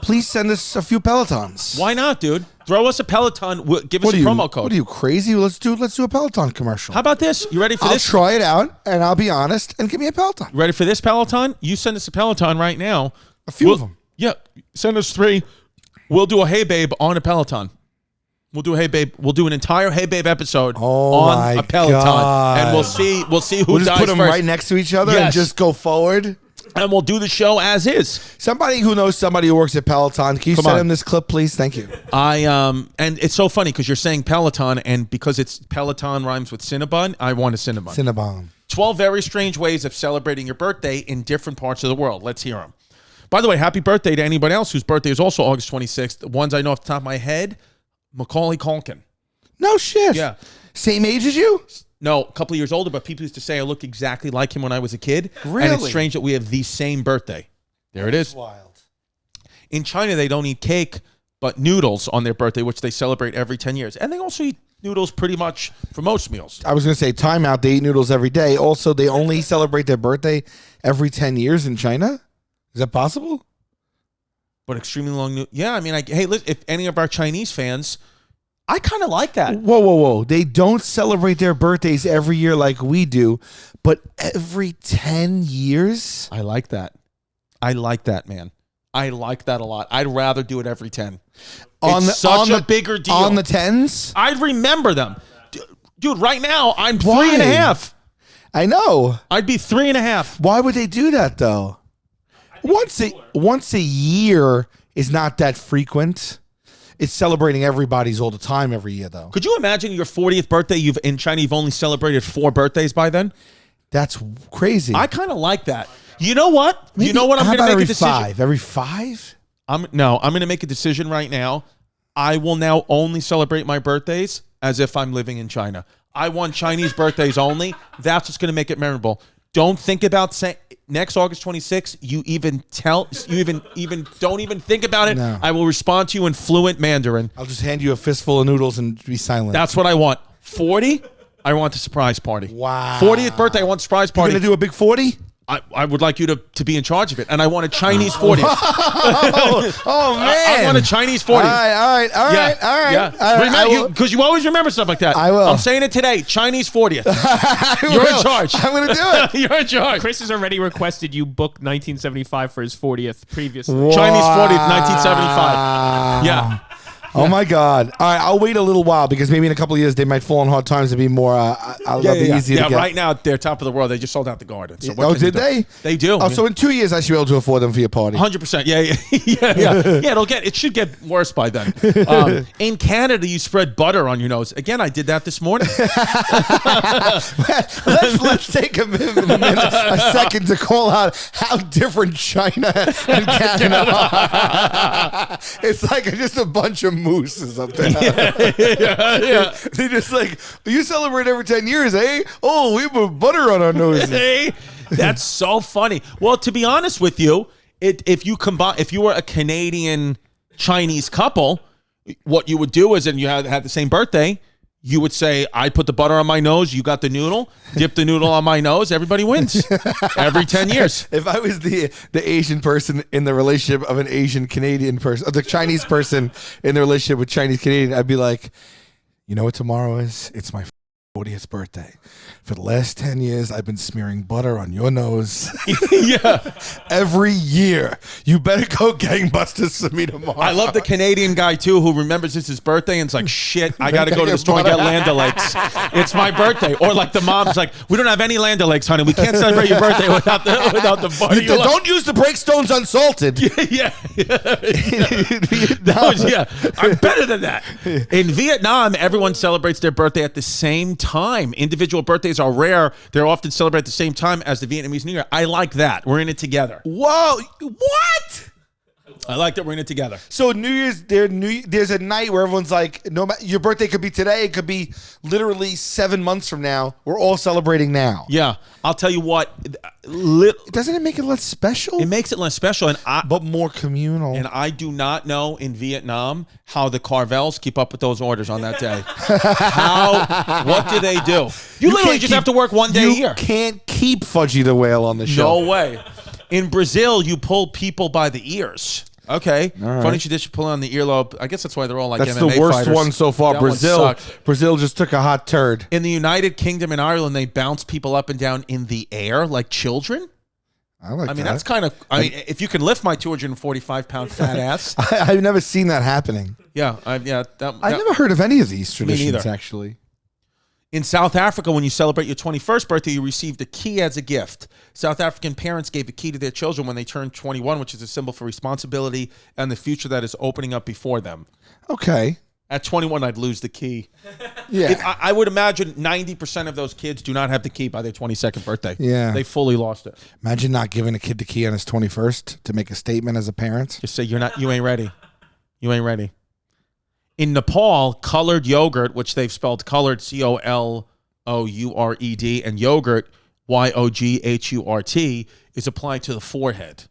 please send us a few Pelotons. Why not, dude? Throw us a Peloton. Give us a promo code. What are you, crazy? Let's do a Peloton commercial. How about this? You ready for I'll this? try it out, and I'll be honest, and give me a Peloton. You ready for this Peloton? You send us a Peloton right now. A few of them. Yeah. Send us 3. We'll do a Hey Babe on a Peloton. We'll do Hey Babe. We'll do an entire Hey Babe episode my on a Peloton, God. and we'll see who We'll just dies put them first. right next to each other and Yes. just go forward. And we'll do the show as is. Somebody who knows somebody who works at Peloton, can you Come send on. him this clip, please? Thank you. And it's so funny because you're saying Peloton, and because it's Peloton rhymes with Cinnabon, I want a Cinnabon. Cinnabon. 12 very strange ways of celebrating your birthday in different parts of the world. Let's hear them. By the way, happy birthday to anybody else whose birthday is also August 26th. The ones I know off the top of my head, Macaulay Culkin. No shit. Yeah. Same age as you? No, a couple of years older, but people used to say I look exactly like him when I was a kid. Really? And it's strange that we have the same birthday. There it is. Wild. In China, they don't eat cake, but noodles on their birthday, which they celebrate every 10 years. And they also eat noodles pretty much for most meals. I was going to say timeout. They eat noodles every day. Also, they only celebrate their birthday every 10 years in China. Is that possible? But extremely long. Yeah, I mean, hey, listen, if any of our Chinese fans, I kind of like that. Whoa. They don't celebrate their birthdays every year like we do, but every 10 years? I like that. I like that, man. I like that a lot. I'd rather do it every 10. It's such a bigger deal. On the 10s? I remember them. Dude, right now, I'm Why? 3.5. I know. I'd be 3.5. Why would they do that, though? Once a year is not that frequent. It's celebrating everybody's all the time every year, though. Could you imagine your 40th birthday? In China, you've only celebrated 4 birthdays by then. That's crazy. I kind of like that. You know what? Maybe, you know what? I'm how going to about make a decision. 5? Every 5? I'm going to make a decision right now. I will now only celebrate my birthdays as if I'm living in China. I want Chinese birthdays only. That's what's going to make it memorable. Don't think about saying next August 26th. You even don't even think about it. No. I will respond to you in fluent Mandarin. I'll just hand you a fistful of noodles and be silent. That's what I want. 40, I want the surprise party. Wow. 40th birthday, I want the surprise You're party. going to do a big 40? I would like you to be in charge of it, and I want a Chinese 40th. Oh, man. I want a Chinese 40th. All right. Yeah. Remember, because you always remember stuff like that. I will. I'm saying it today. Chinese 40th. You're in charge. I'm going to do it. You're in charge. Chris has already requested you book 1975 for his 40th previously. Chinese 40th, 1975. Yeah. Oh my God! All right, I'll wait a little while because maybe in a couple of years they might fall on hard times and be more. I'll be easy to get. Right now they're top of the world. They just sold out the Garden. So Oh, did they? They do. Oh, so in 2 years I should be able to afford them for your party. 100%. Yeah. It should get worse by then. In Canada, you spread butter on your nose. Again, I did that this morning. let's take a second to call out how different China and Canada are. It's like just a bunch of mooses up there. Yeah. They're just like, you celebrate every 10 years, eh? Oh, we put butter on our noses. Hey, that's so funny. Well, to be honest with you, if you were a Canadian Chinese couple, what you would do is, and you had the same birthday, you would say, I put the butter on my nose, you got the noodle, dip the noodle on my nose, everybody wins. Every 10 years. If I was the Asian person in the relationship of an Asian Canadian person, or the Chinese person in the relationship with Chinese Canadian, I'd be like, you know what tomorrow is? It's my 40th birthday. For the last 10 years, I've been smearing butter on your nose. Yeah. Every year. You better go gangbusters for me tomorrow. I love the Canadian guy, too, who remembers it's his birthday and it's like, shit, I got to go to the store and get Land O'Lakes. It's my birthday. Or like the mom's like, we don't have any Land O'Lakes, honey. We can't celebrate your birthday without the butter. Don't use the breakstones unsalted. Yeah. I'm better than that. In Vietnam, everyone celebrates their birthday at the same time. Individual birthdays are rare. They're often celebrated at the same time as the Vietnamese New Year. I like that. We're in it together. Whoa. What? I like that we're in it together. So New Year's, there's a night where everyone's like, your birthday could be today. It could be literally 7 months from now. We're all celebrating now. Yeah. I'll tell you what. Doesn't it make it less special? It makes it less special. But more communal. And I do not know in Vietnam how the Carvels keep up with those orders on that day. What do they do? You literally just have to work one day a year. You can't keep Fudgy the Whale on the show. No way. In Brazil, you pull people by the ears. Okay. Right. Funny tradition, pull on the earlobe. I guess that's why they're all like That's MMA the worst fighters. one so far. That one sucked. Brazil just took a hot turd. In the United Kingdom and Ireland, they bounce people up and down in the air like children. I like that. I mean, that's kind of. I mean, if you can lift my 245-pound fat ass, I've never seen that happening. Yeah, I never heard of any of these traditions, neither. actually. In South Africa, when you celebrate your 21st birthday, you received a key as a gift. South African parents gave a key to their children when they turned 21, which is a symbol for responsibility and the future that is opening up before them. Okay. At 21, I'd lose the key. Yeah. I would imagine 90% of those kids do not have the key by their 22nd birthday. Yeah. They fully lost it. Imagine not giving a kid the key on his 21st to make a statement as a parent. Just say, you ain't ready. You ain't ready. In Nepal, colored yogurt, which they've spelled colored, COLOURED, and yogurt, YOGHURT, is applied to the forehead.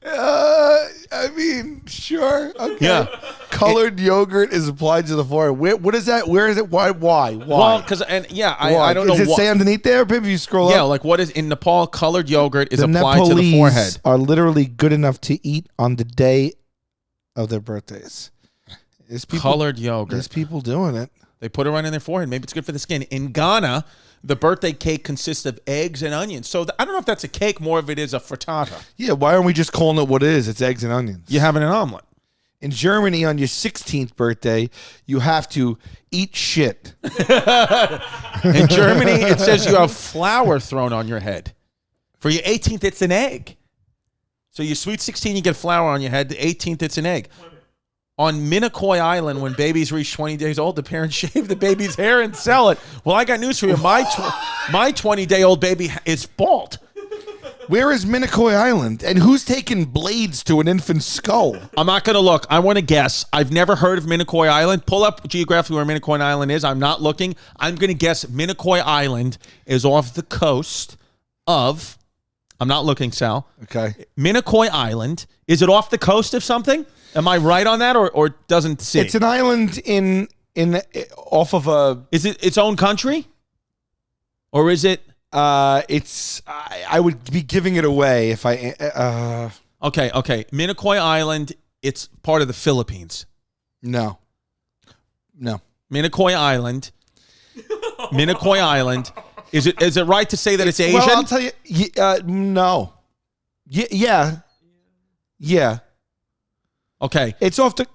I mean, sure. Okay. Yeah. Colored yogurt is applied to the forehead. What is that? Where is it? Why? Well, because, I don't know. Does it say underneath there? Maybe you scroll up. Yeah, like what is in Nepal, colored yogurt is The applied to the Nepalese forehead. are literally good enough to eat on the day of their birthdays. Colored yogurt. There's people doing it. They put it right in their forehead. Maybe it's good for the skin. In Ghana, the birthday cake consists of eggs and onions. So I don't know if that's a cake. More of it is a frittata. Yeah, why aren't we just calling it what it is? It's eggs and onions. You're having an omelet. In Germany, on your 16th birthday, you have to eat shit. In Germany, it says you have flour thrown on your head. For your 18th, it's an egg. So your sweet 16, you get flour on your head. The 18th, it's an egg. On Minicoy Island, when babies reach 20 days old, the parents shave the baby's hair and sell it. Well, I got news for you. My 20-day-old baby is bald. Where is Minicoy Island? And who's taking blades to an infant's skull? I'm not going to look. I want to guess. I've never heard of Minicoy Island. Pull up geographically where Minicoy Island is. I'm not looking. I'm going to guess Minicoy Island is off the coast of... I'm not looking, Sal. Okay. Minicoy Island. Is it off the coast of something? Am I right on that, or doesn't see? It's an island in off of a... Is it its own country? Or is it... It's... I would be giving it away if I... Okay. Minicoy Island, it's part of the Philippines. No. Minicoy Island. Minicoy Island. Is it right to say that it's Asian? Well, I'll tell you... no. Yeah. Okay. It's off the...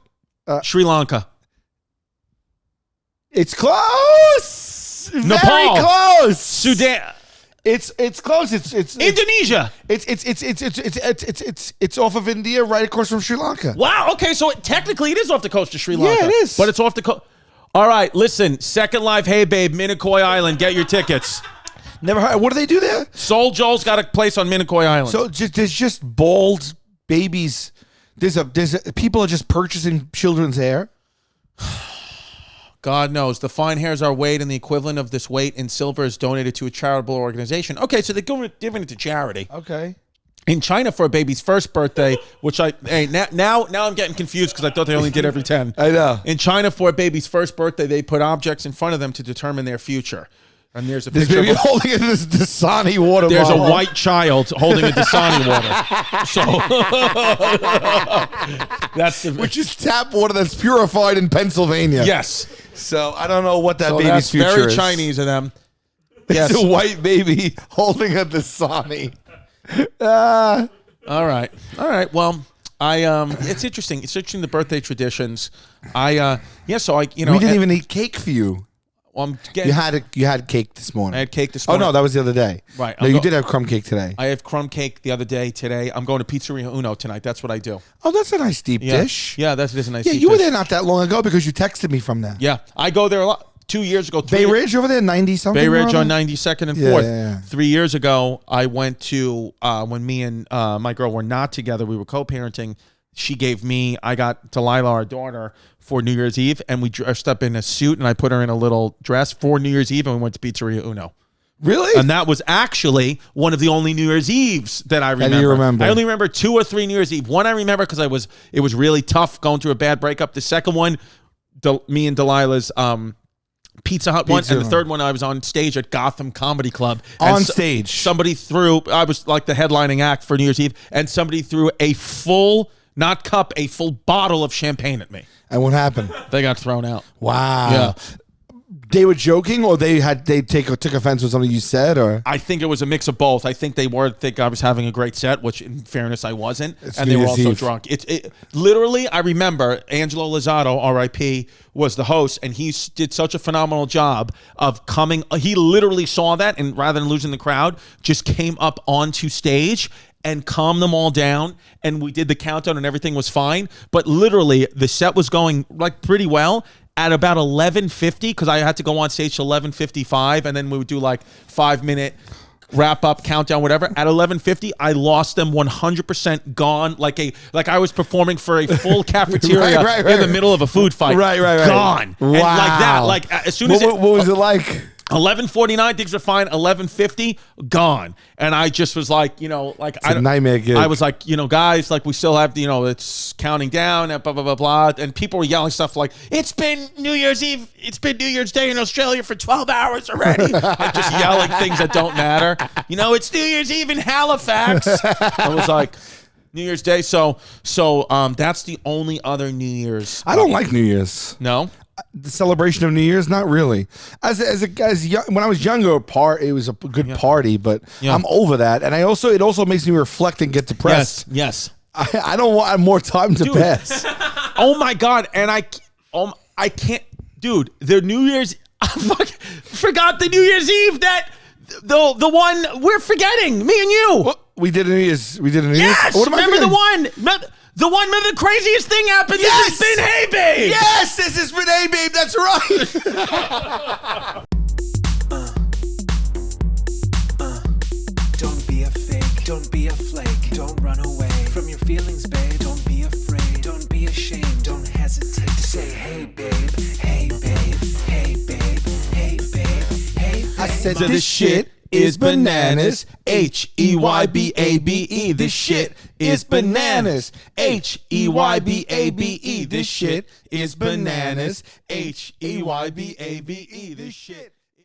Sri Lanka. It's close! Nepal. Very close! Sudan. It's close. It's Indonesia. It's off of India, right across from Sri Lanka. Wow. Okay, so technically it is off the coast of Sri Lanka. Yeah, it is. But it's off the coast. All right, listen. Second Life, Hey Babe, Minicoy Island. Get your tickets. Never heard. What do they do there? Soul Joel's got a place on Minicoy Island. So there's just bald babies. People are just purchasing children's hair. God knows. The fine hairs are weighed, and the equivalent of this weight in silver is donated to a charitable organization. Okay, so they're giving it to charity. Okay. In China, for a baby's first birthday, which now I'm getting confused because I thought they only did every 10. I know. In China, for a baby's first birthday, they put objects in front of them to determine their future. And there's a picture baby holding this Dasani water There's bottle. a white child holding a Dasani water. So that's the, which is tap water that's purified in Pennsylvania. yes. So I don't know what that So baby's that's future very is. Chinese of them. It's Yes. a white baby holding a Dasani. All right. Well, it's interesting. It's interesting, the birthday traditions. So we didn't even eat cake for you. Well, You had cake this morning. I had cake this Oh morning. no, that was the other day. Right. No, you did have crumb cake today. I have crumb cake the other day. Today, I'm going to Pizzeria Uno tonight. That's what I do. Oh, that's a nice deep dish. Yeah, that is a nice Yeah, deep you were dish. there not that long ago because you texted me from there. Yeah, I go there a lot. 2 years ago. Bay Ridge over there, 90 something. Bay Ridge on 92nd and 4th. Yeah. 3 years ago, I went to, when me and my girl were not together, we were co-parenting. I got Delilah, our daughter, for New Year's Eve, and we dressed up in a suit, and I put her in a little dress for New Year's Eve, and we went to Pizzeria Uno. Really? And that was actually one of the only New Year's Eves that I remember. And you remember? I only remember 2 or 3 New Year's Eve. One I remember because it was really tough going through a bad breakup. The second one, me and Delilah's Pizza Hut one, and the third one I was on stage at Gotham Comedy Club. On stage. Somebody I was like the headlining act for New Year's Eve, and somebody threw a full bottle of champagne at me. And what happened? They got thrown out. Wow. Yeah. they were joking, or they took offense with something you said, or I think it was a mix of both. I think they think I was having a great set, which in fairness I wasn't, It's and New they were Year's also Eve. drunk. It literally, I remember Angelo Lozado, R.I.P., was the host, and he did such a phenomenal job of coming. He literally saw that, and rather than losing the crowd, just came up onto stage and calmed them all down, and we did the countdown and everything was fine. But literally, the set was going like pretty well. At about 11:50, because I had to go on stage to 11:55, and then we would do like 5-minute wrap up, countdown, whatever. At 11:50, I lost them 100% gone, like I was performing for a full cafeteria Right, in the middle of a food fight. Right. Gone. Wow. And like that, like as soon as what was it like? 11:49, things are fine. 11:50, gone. And I just was like, like It's a nightmare gig. I was like, guys, like we still have, it's counting down and blah, blah, blah, blah. And people were yelling stuff like, it's been New Year's Eve. It's been New Year's Day in Australia for 12 hours already. Like just yelling things that don't matter. It's New Year's Eve in Halifax. I was like, New Year's Day. So that's the only other New Year's. I don't like New Year's. No? The celebration of New Year's, not really. When I was younger, it was a good party, but I'm over that. And it also makes me reflect and get depressed. Yes. I don't want more time to pass. Oh my God. And I can't, dude, the New Year's, I forgot the New Year's Eve that the one we're forgetting, me and you. We did a New Year's. Yes. What am I remember forgetting? the one where the craziest thing happened? Yes! This has been Hey Babe. Yes, this has been Hey Babe. That's right. Don't be a fake, don't be a flake, don't run away from your feelings, babe. Don't be afraid, don't be ashamed, don't hesitate to say, hey babe, hey babe, hey babe, hey babe, hey babe. I said this shit is bananas. HEYBABE. This shit is bananas. HEYBABE. This shit is bananas. HEYBABE. This shit.